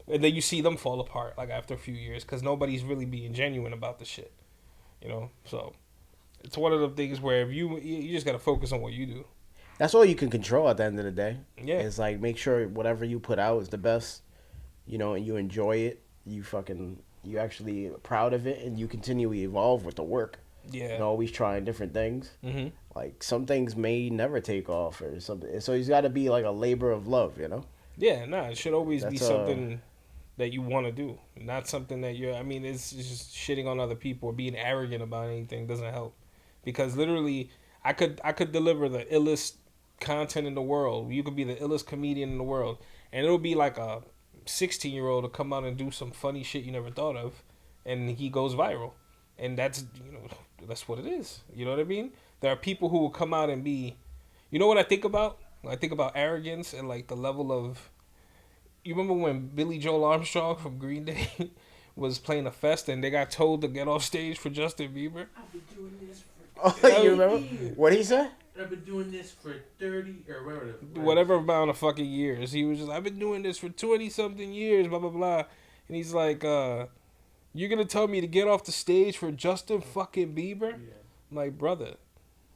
and then you see them fall apart like after a few years because nobody's really being genuine about the shit. You know, so it's one of the things where if you just gotta focus on what you do. that's all you can control at the end of the day. Yeah. It's like make sure whatever you put out is the best, you know, and you enjoy it. You actually are proud of it, and you continually evolve with the work. Yeah. And always trying different things. Mm-hmm. Like some things may never take off or something. So it's got to be like a labor of love, you know. Yeah, nah, it should always be That's, something that you want to do, not something that you're. I mean, it's just shitting on other people or being arrogant about anything doesn't help, because literally, I could deliver the illest content in the world. You could be the illest comedian in the world, and it'll be like a 16-year-old to come out and do some funny shit you never thought of, and he goes viral, and that's that's what it is. You know what I mean? There are people who will come out and be, you know what I think about? I think about arrogance and like the level of. You remember when Billy Joel Armstrong from Green Day was playing a fest and they got told to get off stage for Justin Bieber? I've been doing this Oh, for you remember what he said? I've been doing this for 30 or Whatever amount of fucking years. He was just, I've been doing this for 20 something years, blah, blah, blah. And he's like, you're going to tell me to get off the stage for Justin fucking Bieber? Yeah. I'm like, brother.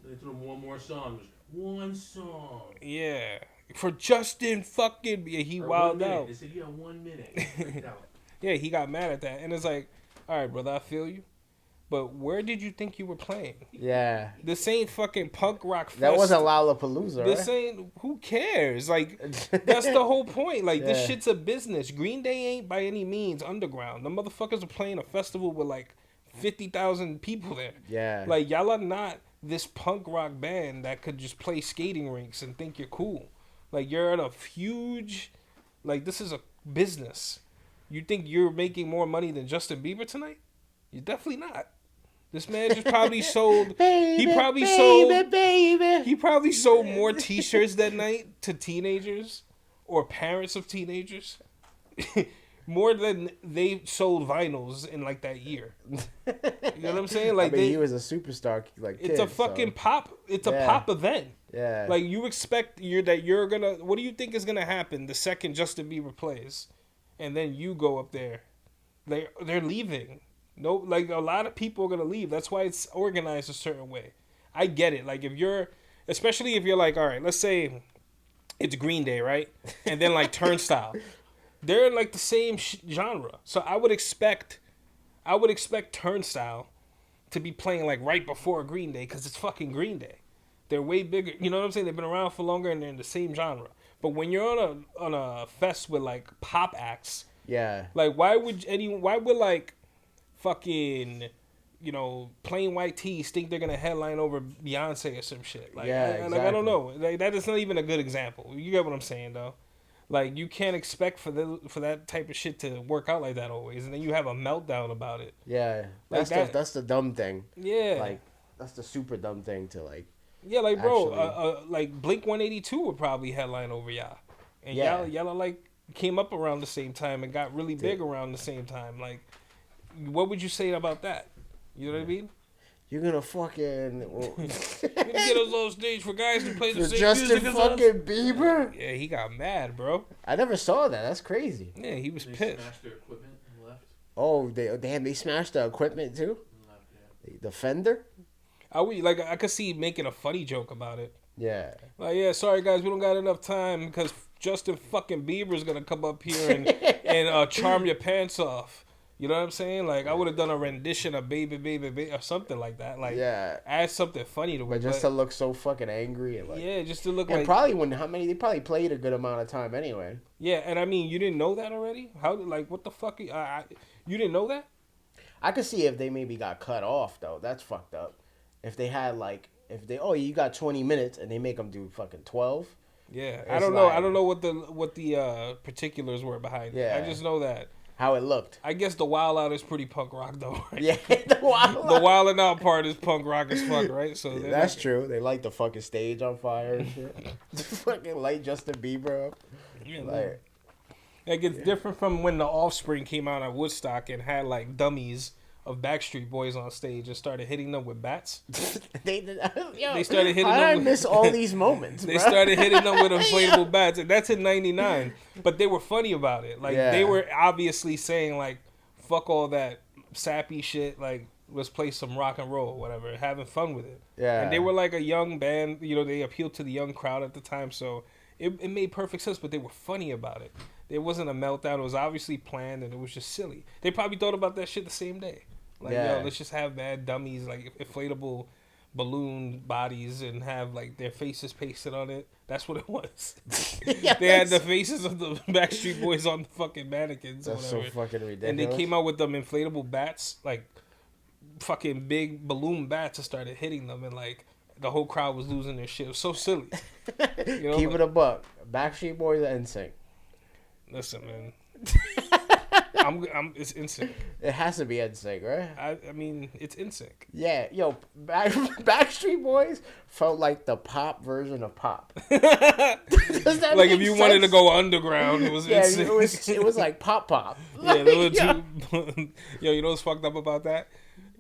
They threw him one more song. One song. Yeah. For Justin fucking Bieber. He Or wilded 1 minute. out. They said, yeah, 1 minute. Yeah, he got mad at that. And it's like, all right, brother, I feel you. But where did you think you were playing? Yeah. This ain't fucking punk rock fest. That wasn't Lollapalooza, right? This ain't, who cares? Like, that's the whole point. Like, this Yeah. shit's a business. Green Day ain't by any means underground. The motherfuckers are playing a festival with like 50,000 people there. Yeah. Like, y'all are not this punk rock band that could just play skating rinks and think you're cool. Like, you're at a huge, like, this is a business. You think you're making more money than Justin Bieber tonight? You're definitely not. This man just probably sold. Baby, he probably baby, sold. baby. He probably sold more T-shirts that night to teenagers or parents of teenagers, more than they sold vinyls in like that year. You know what I'm saying? Like I mean, he was a superstar. Like it's a fucking pop. It's a pop event. Yeah. Like you expect you're gonna. What do you think is gonna happen the second Justin Bieber plays, and then you go up there? They're leaving. No, like a lot of people are gonna leave. That's why it's organized a certain way. I get it. Like if you're, especially if you're like, all right, let's say it's Green Day, right? And then like Turnstile, they're like the same genre. So I would expect Turnstile to be playing like right before Green Day because it's fucking Green Day. They're way bigger. You know what I'm saying? They've been around for longer and they're in the same genre. But when you're on a fest with like pop acts, Yeah. like why would like fucking plain white tees think they're gonna headline over Beyonce or some shit? Like, Yeah, like I don't exactly. know. Like, that is not even a good example. You get what I'm saying though? Like you can't expect for that type of shit to work out like that always, and then you have a meltdown about it. Yeah. Like that. That's the dumb thing. Yeah. Like that's the super dumb thing to like. Yeah, like bro, Actually. like Blink 182 would probably headline over y'all, and Yeah. y'all like came up around the same time and got really big around the same time. Like, what would you say about that? You know what I mean? You're gonna fucking Get us on stage for guys to play the for same Justin music as us. fucking Bieber. Yeah, he got mad, bro. I never saw that. That's crazy. Yeah, he was They pissed. smashed their equipment and left. Oh, they smashed the equipment too. And left, yeah. The Fender. I could see making a funny joke about it. Yeah. Like, yeah, sorry guys, we don't got enough time because Justin fucking Bieber's gonna come up here and charm your pants off. You know what I'm saying? Like, I would have done a rendition of Baby Baby Baby or something like that. Like, Yeah. add something funny to it. But just to look so fucking angry and like. yeah, just to look And like probably they probably played a good amount of time anyway. yeah. And I mean, you didn't know that already? How like what the fuck? You didn't know that? I could see if they maybe got cut off though. That's fucked up. If they had like you got 20 minutes and they make them do fucking 12. Yeah, It's I don't know. I like- don't know what the particulars were behind it. Yeah. I just know that. How it looked. I guess the Wild Out is pretty punk rock though. Right? Yeah, the wild. The Wildin' Out part is punk rock as fuck, right? So they're That's not- true. They light the fucking stage on fire and shit. Fucking light Justin Bieber up. Yeah, Like, like it's different from when the Offspring came out at Woodstock and had like dummies of Backstreet Boys on stage and started hitting them with bats. they started hitting how did I them with- miss all these moments. They bro? started hitting them with inflatable bats, and that's in '99. But they were funny about it. Like Yeah. they were obviously saying like, "Fuck all that sappy shit." Like, let's play some rock and roll, whatever, having fun with it. Yeah. And they were like a young band. You know, they appealed to the young crowd at the time, so it made perfect sense. But they were funny about it. It wasn't a meltdown. It was obviously planned, and it was just silly. They probably thought about that shit the same day. Like, Yeah. yo, let's just have bad dummies, like inflatable balloon bodies, and have like their faces pasted on it. That's what it was. Yeah, They had the faces of the Backstreet Boys on the fucking mannequins or That's so whatever. fucking ridiculous. And they came out with them inflatable bats, like fucking big balloon bats, and started hitting them, and like the whole crowd was losing their shit. It was so silly. You know, Keep like- it a buck. Backstreet Boys and NSYNC. Listen, man. It's NSYNC. It has to be NSYNC, right? I mean, it's NSYNC. Yeah, yo, Backstreet Boys felt like the pop version of pop. Does that Like make if you wanted to sense? go underground, it was Yeah, NSYNC. it was like pop. Yeah, there were Yeah. two. Yo, you know what's fucked up about that?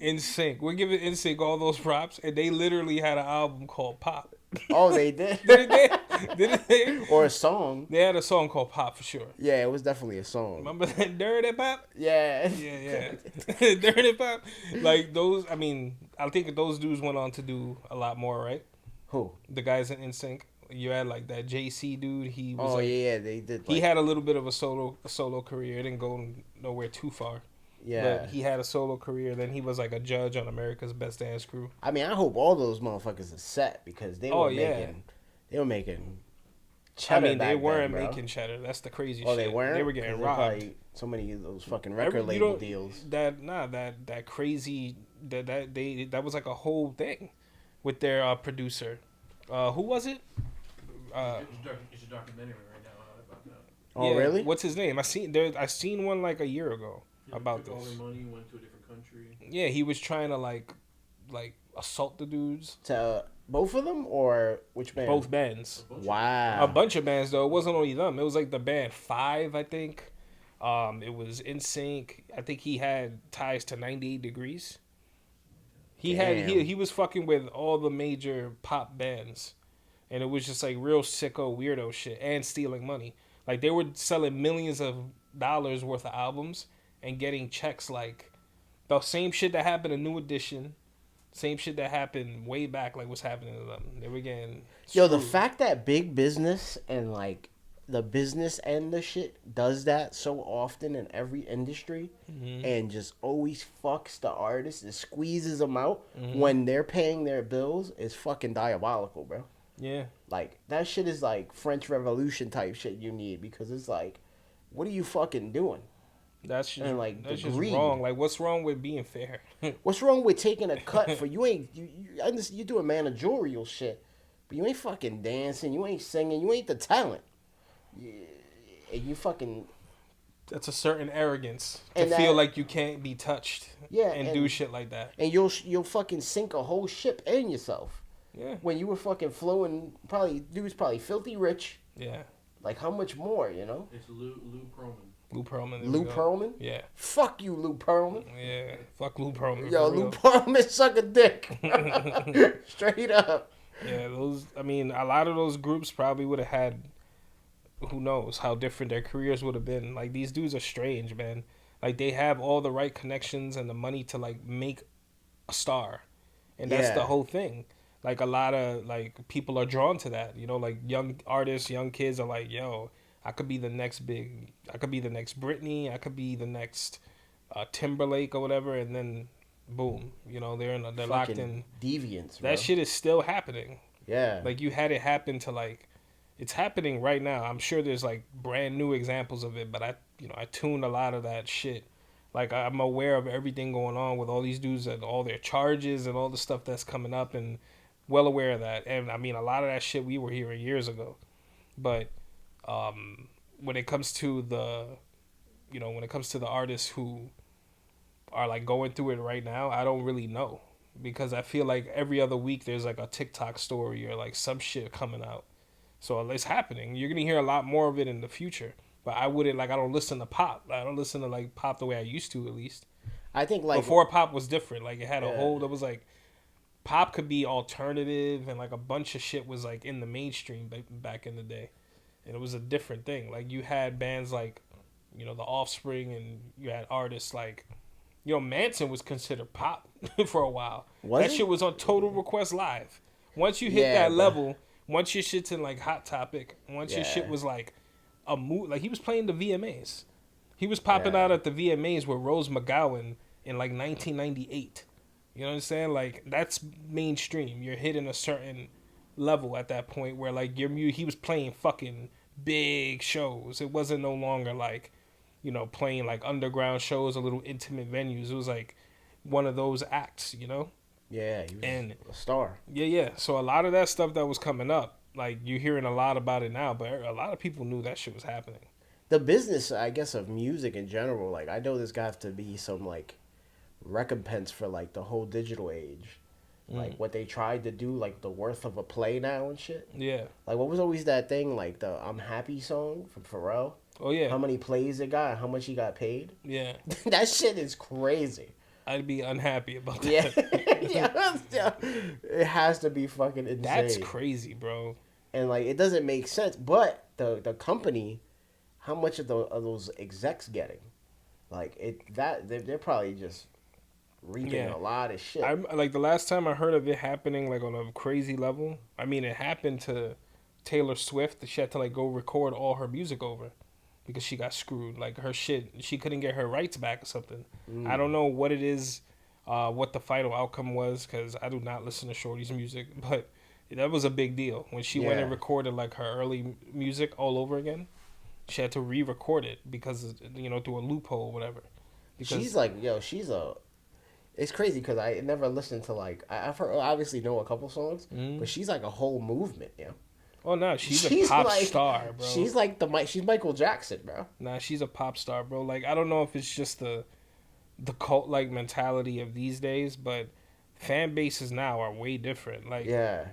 NSYNC. We're giving NSYNC all those props, and they literally had an album called Pop. Oh, they did. Didn't they? Didn't they? Or a song. They had a song called Pop for sure. Yeah, it was definitely a song. Remember that Dirty Pop? Yeah. Yeah. Dirty Pop. Like those. I mean, I think those dudes went on to do a lot more, right? Who? The guys in NSYNC. You had like that JC dude. He was. Oh like, yeah, they did. He Like, had a little bit of a solo career. It didn't go nowhere too far. yeah. But he had a solo career. Then he was like a judge on America's Best Dance Crew. I mean, I hope all those motherfuckers are set because they Oh, were yeah. making. They were making. I Cheddar mean, they back weren't then, bro. making cheddar. That's the crazy Oh, shit. they weren't. They were getting 'Cause they robbed. probably so many of those fucking record You label don't- deals. That crazy that was like a whole thing with their producer. Who was it? It's a documentary right now about that. Oh, yeah, really? What's his name? I seen one like a year ago about took all this. their money, went to a different country. Yeah, he was trying to like assault the dudes. To both of them or which band? Both bands. Wow. A bunch of bands though. It wasn't only them. It was like the band Five, I think. It was NSYNC. I think he had ties to 98 Degrees. Damn. He was fucking with all the major pop bands, and it was just like real sicko weirdo shit and stealing money. Like they were selling millions of dollars worth of albums and getting checks like The same shit that happened in New Edition, same shit that happened way back, like what's happening to them. They were getting Yo, the screwed. fact that big business and like the business end of shit does that so often in every industry and just always fucks the artists and squeezes them out when they're paying their bills is fucking diabolical, bro. Yeah, Like, that shit is like French Revolution type shit you need because it's like, what are you fucking doing? that's just And like, the that's just greed. wrong. Like, what's wrong with being fair? What's wrong with taking a cut for you ain't I understand you doing managerial shit, but you ain't fucking dancing, you ain't singing, you ain't the talent. And you fucking That's a certain arrogance to And feel that- like you can't be touched. Yeah, and do shit like that. and you'll fucking sink a whole ship and yourself. Yeah, When you were fucking flowing, probably dude's probably filthy rich. yeah. Like how much more, you know? It's Lou Pearlman. Lou Pearlman. there Lou we go. Pearlman. Yeah, Fuck you, Lou Pearlman. yeah. Fuck Lou Pearlman. Yo, for Lou real. Pearlman suck a dick. Straight up. Yeah, those. I mean, a lot of those groups probably would have had. Who knows how different their careers would have been? Like these dudes are strange, man. Like they have all the right connections and the money to like make a star, and that's the Yeah. whole thing. Like a lot of like people are drawn to that. You know, like young artists, young kids are like, yo, I could be the next big. I could be the next Britney. I could be the next Timberlake or whatever, and then boom, you know, they're locked in. Fucking deviants, bro. That shit is still happening. Yeah. Like you had it happen to like, it's happening right now. I'm sure there's like brand new examples of it, but I tuned a lot of that shit. Like I'm aware of everything going on with all these dudes and all their charges and all the stuff that's coming up, and well aware of that. And I mean, a lot of that shit we were hearing years ago, but when it comes to when it comes to the artists who are like going through it right now, I don't really know, because I feel like every other week there's like a TikTok story or like some shit coming out. So it's happening. You're gonna hear a lot more of it in the future. But I wouldn't I don't listen to pop. I don't listen to like pop the way I used to, at least. I think like Before pop was different. Like it had a Yeah. whole that was like pop could be alternative, and like a bunch of shit was like in the mainstream back in the day. And it was a different thing. Like you had bands like, the Offspring, and you had artists like, Manson was considered pop for a while. Was that he? shit was on Total Request Live. Once you hit Yeah, that but- level, once your shit's in like Hot Topic, once your Yeah. shit was like a move, like he was playing the VMAs. He was popping Yeah. out at the VMAs with Rose McGowan in like 1998. You know what I'm saying? Like that's mainstream. You're hitting a certain level at that point where like he was playing fucking big shows. It wasn't no longer like, playing like underground shows or little intimate venues. It was like one of those acts, yeah, he was and- a star. Yeah. So a lot of that stuff that was coming up, like you're hearing a lot about it now, but a lot of people knew that shit was happening. The business, I guess, of music in general, like I know there's got to be some like recompense for like the whole digital age. Like what they tried to do, like the worth of a play now and shit. Yeah. Like what was always that thing, like the "I'm Happy" song from Pharrell. Oh yeah. How many plays it got? How much he got paid? Yeah. That shit is crazy. I'd be unhappy about that. Yeah, it has to be fucking insane. That's crazy, bro. And like it doesn't make sense. But the company, how much of those execs getting? Like they're probably just reaping Yeah. a lot of shit. I'm like the last time I heard of it happening like on a crazy level. I mean, it happened to Taylor Swift. She had to like go record all her music over because she got screwed. Like her shit, she couldn't get her rights back or something. I don't know what it is, what the final outcome was, because I do not listen to Shorty's music, but that was a big deal when she went and Yeah. recorded like her early music all over again. She had to re-record it because through a loophole or whatever. Because She's like, yo, it's crazy because I never listened to like I've heard, obviously know a couple songs, but she's like a whole movement, yo. oh no, she's a pop like, star, bro. She's like she's Michael Jackson, bro. Nah, she's a pop star, bro. Like I don't know if it's just the cult like mentality of these days, but fan bases now are way different. Like Yeah,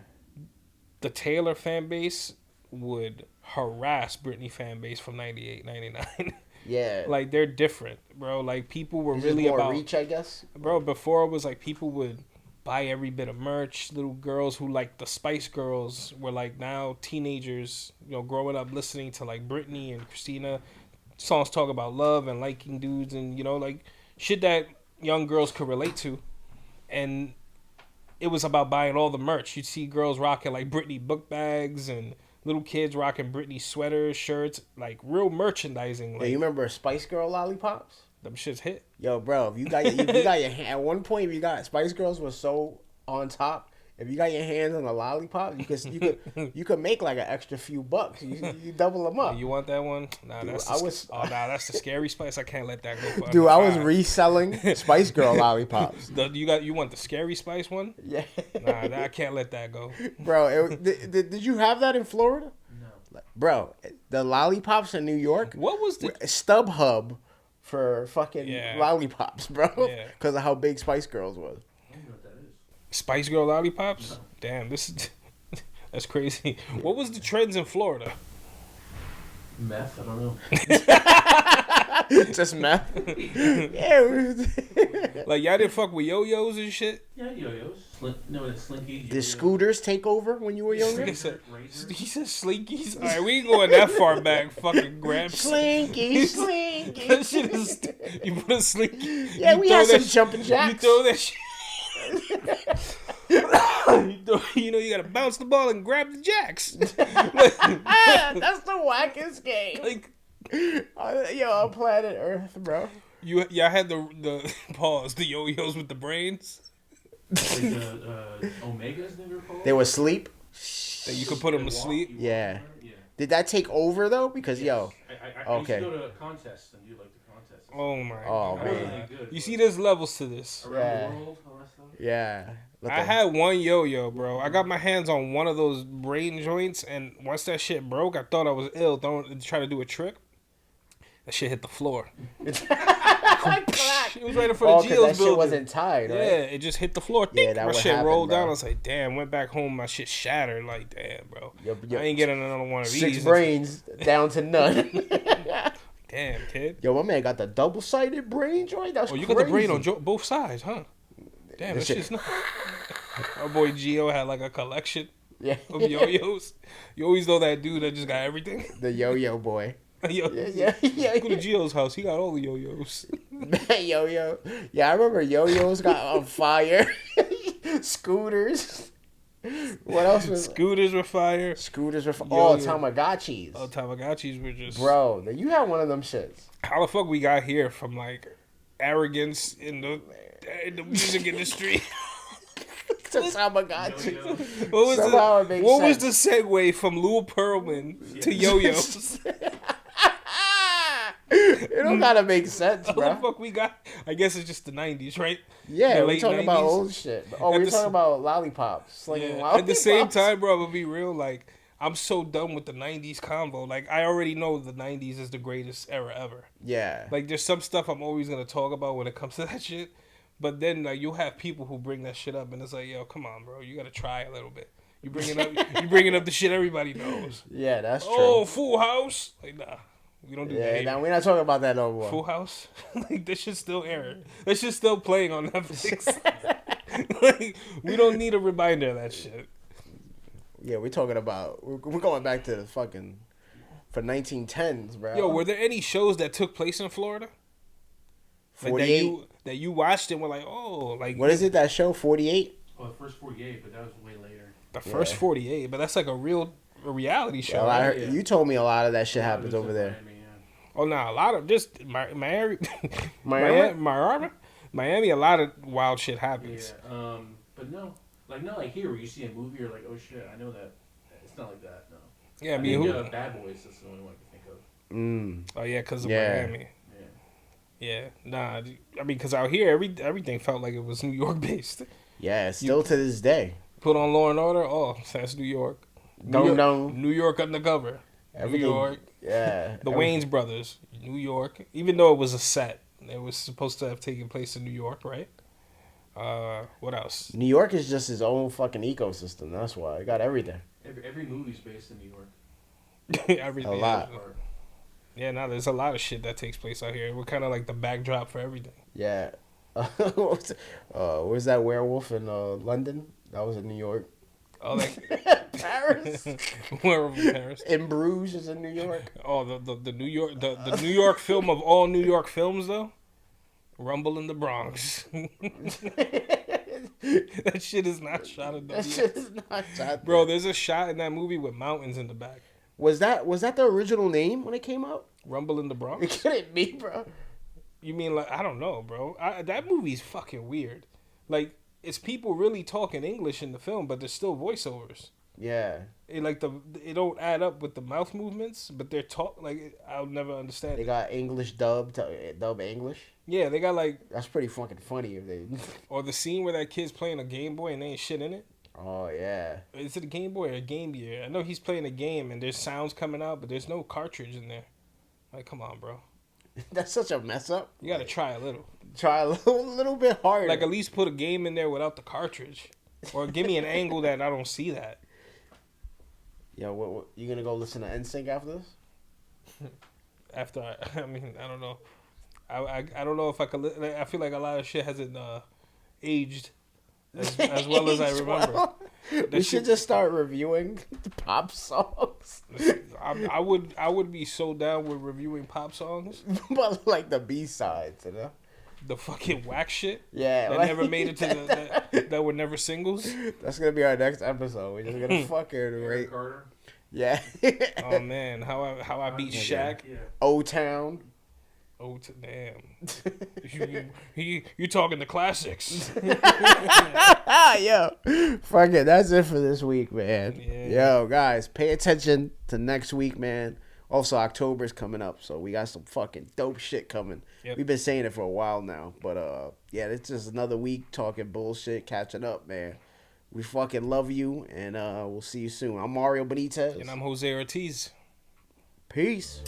the Taylor fan base would harass Britney fan base from 98, 99. yeah. Like they're different, bro. Like people were It's just really more about reach, I guess. bro. Before it was like people would buy every bit of merch. Little girls who like the Spice Girls were like now teenagers, growing up listening to like Britney and Christina songs talk about love and liking dudes and like shit that young girls could relate to, and it was about buying all the merch. You'd see girls rocking like Britney book bags and little kids rocking Britney sweaters, shirts, like real merchandising. Yeah, Like you remember Spice Girl lollipops? them shits hit. Yo, bro, if you got your hand at one point, if you got Spice Girls was so on top. If you got your hands on a lollipop, you could make like an extra few bucks. You double them up. You want that one? Nah, Dude, that's that's the scary Spice. I can't let that go. For Dude, I was $5. reselling Spice Girl lollipops. You want the scary Spice one? Yeah. Nah, I can't let that go. Bro, did you have that in Florida? No. Bro, the lollipops in New York. What was the StubHub for fucking lollipops, bro? Yeah. Because of how big Spice Girls was. I don't know what that is. Spice Girl lollipops? Damn, this is that's crazy. What was the trends in Florida? Meth? I don't know. Just meth. Yeah. Like y'all didn't fuck with yo-yos and shit. Yeah, yo-yos. No, it's slinkies. Did scooters take over when you were younger? He said slinkies. All right, we ain't going that far back. Fucking grabs. Slinky, slinky. That shit is. You put a slinky. Yeah, you we throw had that some jumping jacks. You throw that shit. You gotta bounce the ball and grab the jacks. That's the wackest game. Like, Yo, on planet Earth, bro. y'all had the pause, the yo-yos with the brains. Like the Omegas, they were called? They were asleep. That you could put them to sleep. Yeah. Yeah. Did that take over though? Because yo, I Okay. used to go to contests and do like the contests. Oh my Oh, god. I wasn't man. any good, You but see, there's levels to this. around Yeah. the world, all that stuff. yeah. I had one yo-yo, bro. I got my hands on one of those brain joints, and once that shit broke, I thought I was ill. Trying to do a trick. That shit hit the floor. It was right in front of Oh, because Gio's that building. shit wasn't tied, right? Yeah, it just hit the floor. Yeah, that my would shit happen, rolled bro. down. I was like, damn. Went back home. My shit shattered. Like, damn, bro. Yo, I ain't getting another one of these. 6 brains down to none. Damn, kid. Yo, my man got the double-sided brain joint. That's Oh, you crazy. got the brain on both sides, huh? Damn, that shit- shit's not. Our boy Gio had like a collection Yeah. of yo-yos. You always know that dude that just got everything. The yo-yo boy. Yo, Yeah. go to Gio's house. He got all the yo-yos. Yo-yo. Yeah, I remember yo-yos got on fire. Scooters. What else was Scooters were fire. Scooters were Yo-yo. Tamagotchis. Oh, Tamagotchis were just. Bro, you had one of them shits. How the fuck we got here from like arrogance in the music industry? To Tamagotchi. Yo-yo. What was Somehow it makes what was sense. the segue from Lil Pearlman to yo-yos? It don't gotta make sense, How the bro. fuck we got? I guess it's just the 90s, right? Yeah, The we're late talking about 90s. old shit. Oh, At we're the talking s- about lollipops. Slinging Yeah. lollipops. At the same time, bro, I'm gonna be real. Like, I'm so done with the 90s convo. Like, I already know the 90s is the greatest era ever. Yeah. Like, there's some stuff I'm always gonna talk about when it comes to that shit. But then, like, you'll have people who bring that shit up, and it's like, yo, come on, bro, you gotta try a little bit. You bringing up the shit everybody knows. Yeah, that's true. Oh, Full House. Like, nah, we don't do yeah, that. now Here. we're not talking about that no more. Full House. Like, this shit's still airing. This shit's still playing on Netflix. Like, we don't need a reminder of that shit. Yeah, we're talking about. We're going back to the fucking for 1910s, bro. Yo, were there any shows that took place in Florida? Like 48. that you watched and were like, oh, like What is it? That show 48? Oh, the first 48, but that was way later. the first Yeah. 48? But that's like a reality show. Yo, right? yeah. You told me a lot of that shit happens It's over in there. Miami, yeah. Oh, nah, a lot of just Miami, Miami? Miami. A lot of wild shit happens. Yeah, but no, like here where you see a movie, you're like, oh shit, I know that. It's not like that. No. Yeah, I mean, think, who? Bad Boys. That's the only one I can think of. Oh yeah, because of Yeah. Miami. Yeah. Yeah, nah. I mean, because out here, everything felt like it was New York based. Yeah, still to this day. Put on Law and Order. Oh, that's New York. New York undercover. Everything. New York. Yeah. The Wayans brothers. New York. Even though it was a set, it was supposed to have taken place in New York, right? What else? New York is just its own fucking ecosystem. That's why it got everything. Every movie's based in New York. Everything. A lot. Or- Yeah, no, there's a lot of shit that takes place out here. We're kind of like the backdrop for everything. Yeah. Where's that werewolf in London? That was in New York. Oh, like Paris. where in Paris? In Bruges is in New York. Oh, the New York the New York film of all New York films though. Rumble in the Bronx. That shit is not shot in That WX. shit is not shot. Bro, there's a shot in that movie with mountains in the back. Was that the original name when it came out? Rumble in the It Bronx? couldn't be, bro. You mean like I don't know, bro. That movie's fucking weird. Like it's people really talking English in the film, but there's still voiceovers. Yeah. It don't add up with the mouth movements, but they're I'll never understand They it. got English dub English. Yeah, they got like That's pretty fucking funny if they. or the scene where that kid's playing a Game Boy and there ain't shit in it. Oh yeah. Is it a Game Boy or a Game Gear? I know he's playing a game and there's sounds coming out, but there's no cartridge in there. Like, come on, bro. That's such a mess up. You gotta try a little. Try a little bit harder. Like, at least put a game in there without the cartridge. Or give me an angle that I don't see that. Yo, what you gonna go listen to NSYNC after this? After, I don't know. I don't know if I could. I feel like a lot of shit hasn't aged as well as I remember. Well, we should shit- just start reviewing the pop songs. I would be so down with reviewing pop songs. But like the B-sides, you know? The fucking whack shit. Yeah. That like- never made it to that were never singles. That's gonna be our next episode. We're just gonna fucking Aaron rate. Carter. Yeah. Oh man, how I beat Shaq. Yeah. O-Town. Oh damn. You talking the classics. Yo. Fuck it. That's it for this week, man. Yeah. Yo, guys, pay attention to next week, man. Also, October's coming up, so we got some fucking dope shit coming. Yep. We've been saying it for a while now, but yeah, it's just another week talking bullshit, catching up, man. We fucking love you, and we'll see you soon. I'm Mario Benitez. And I'm Jose Ortiz. Peace.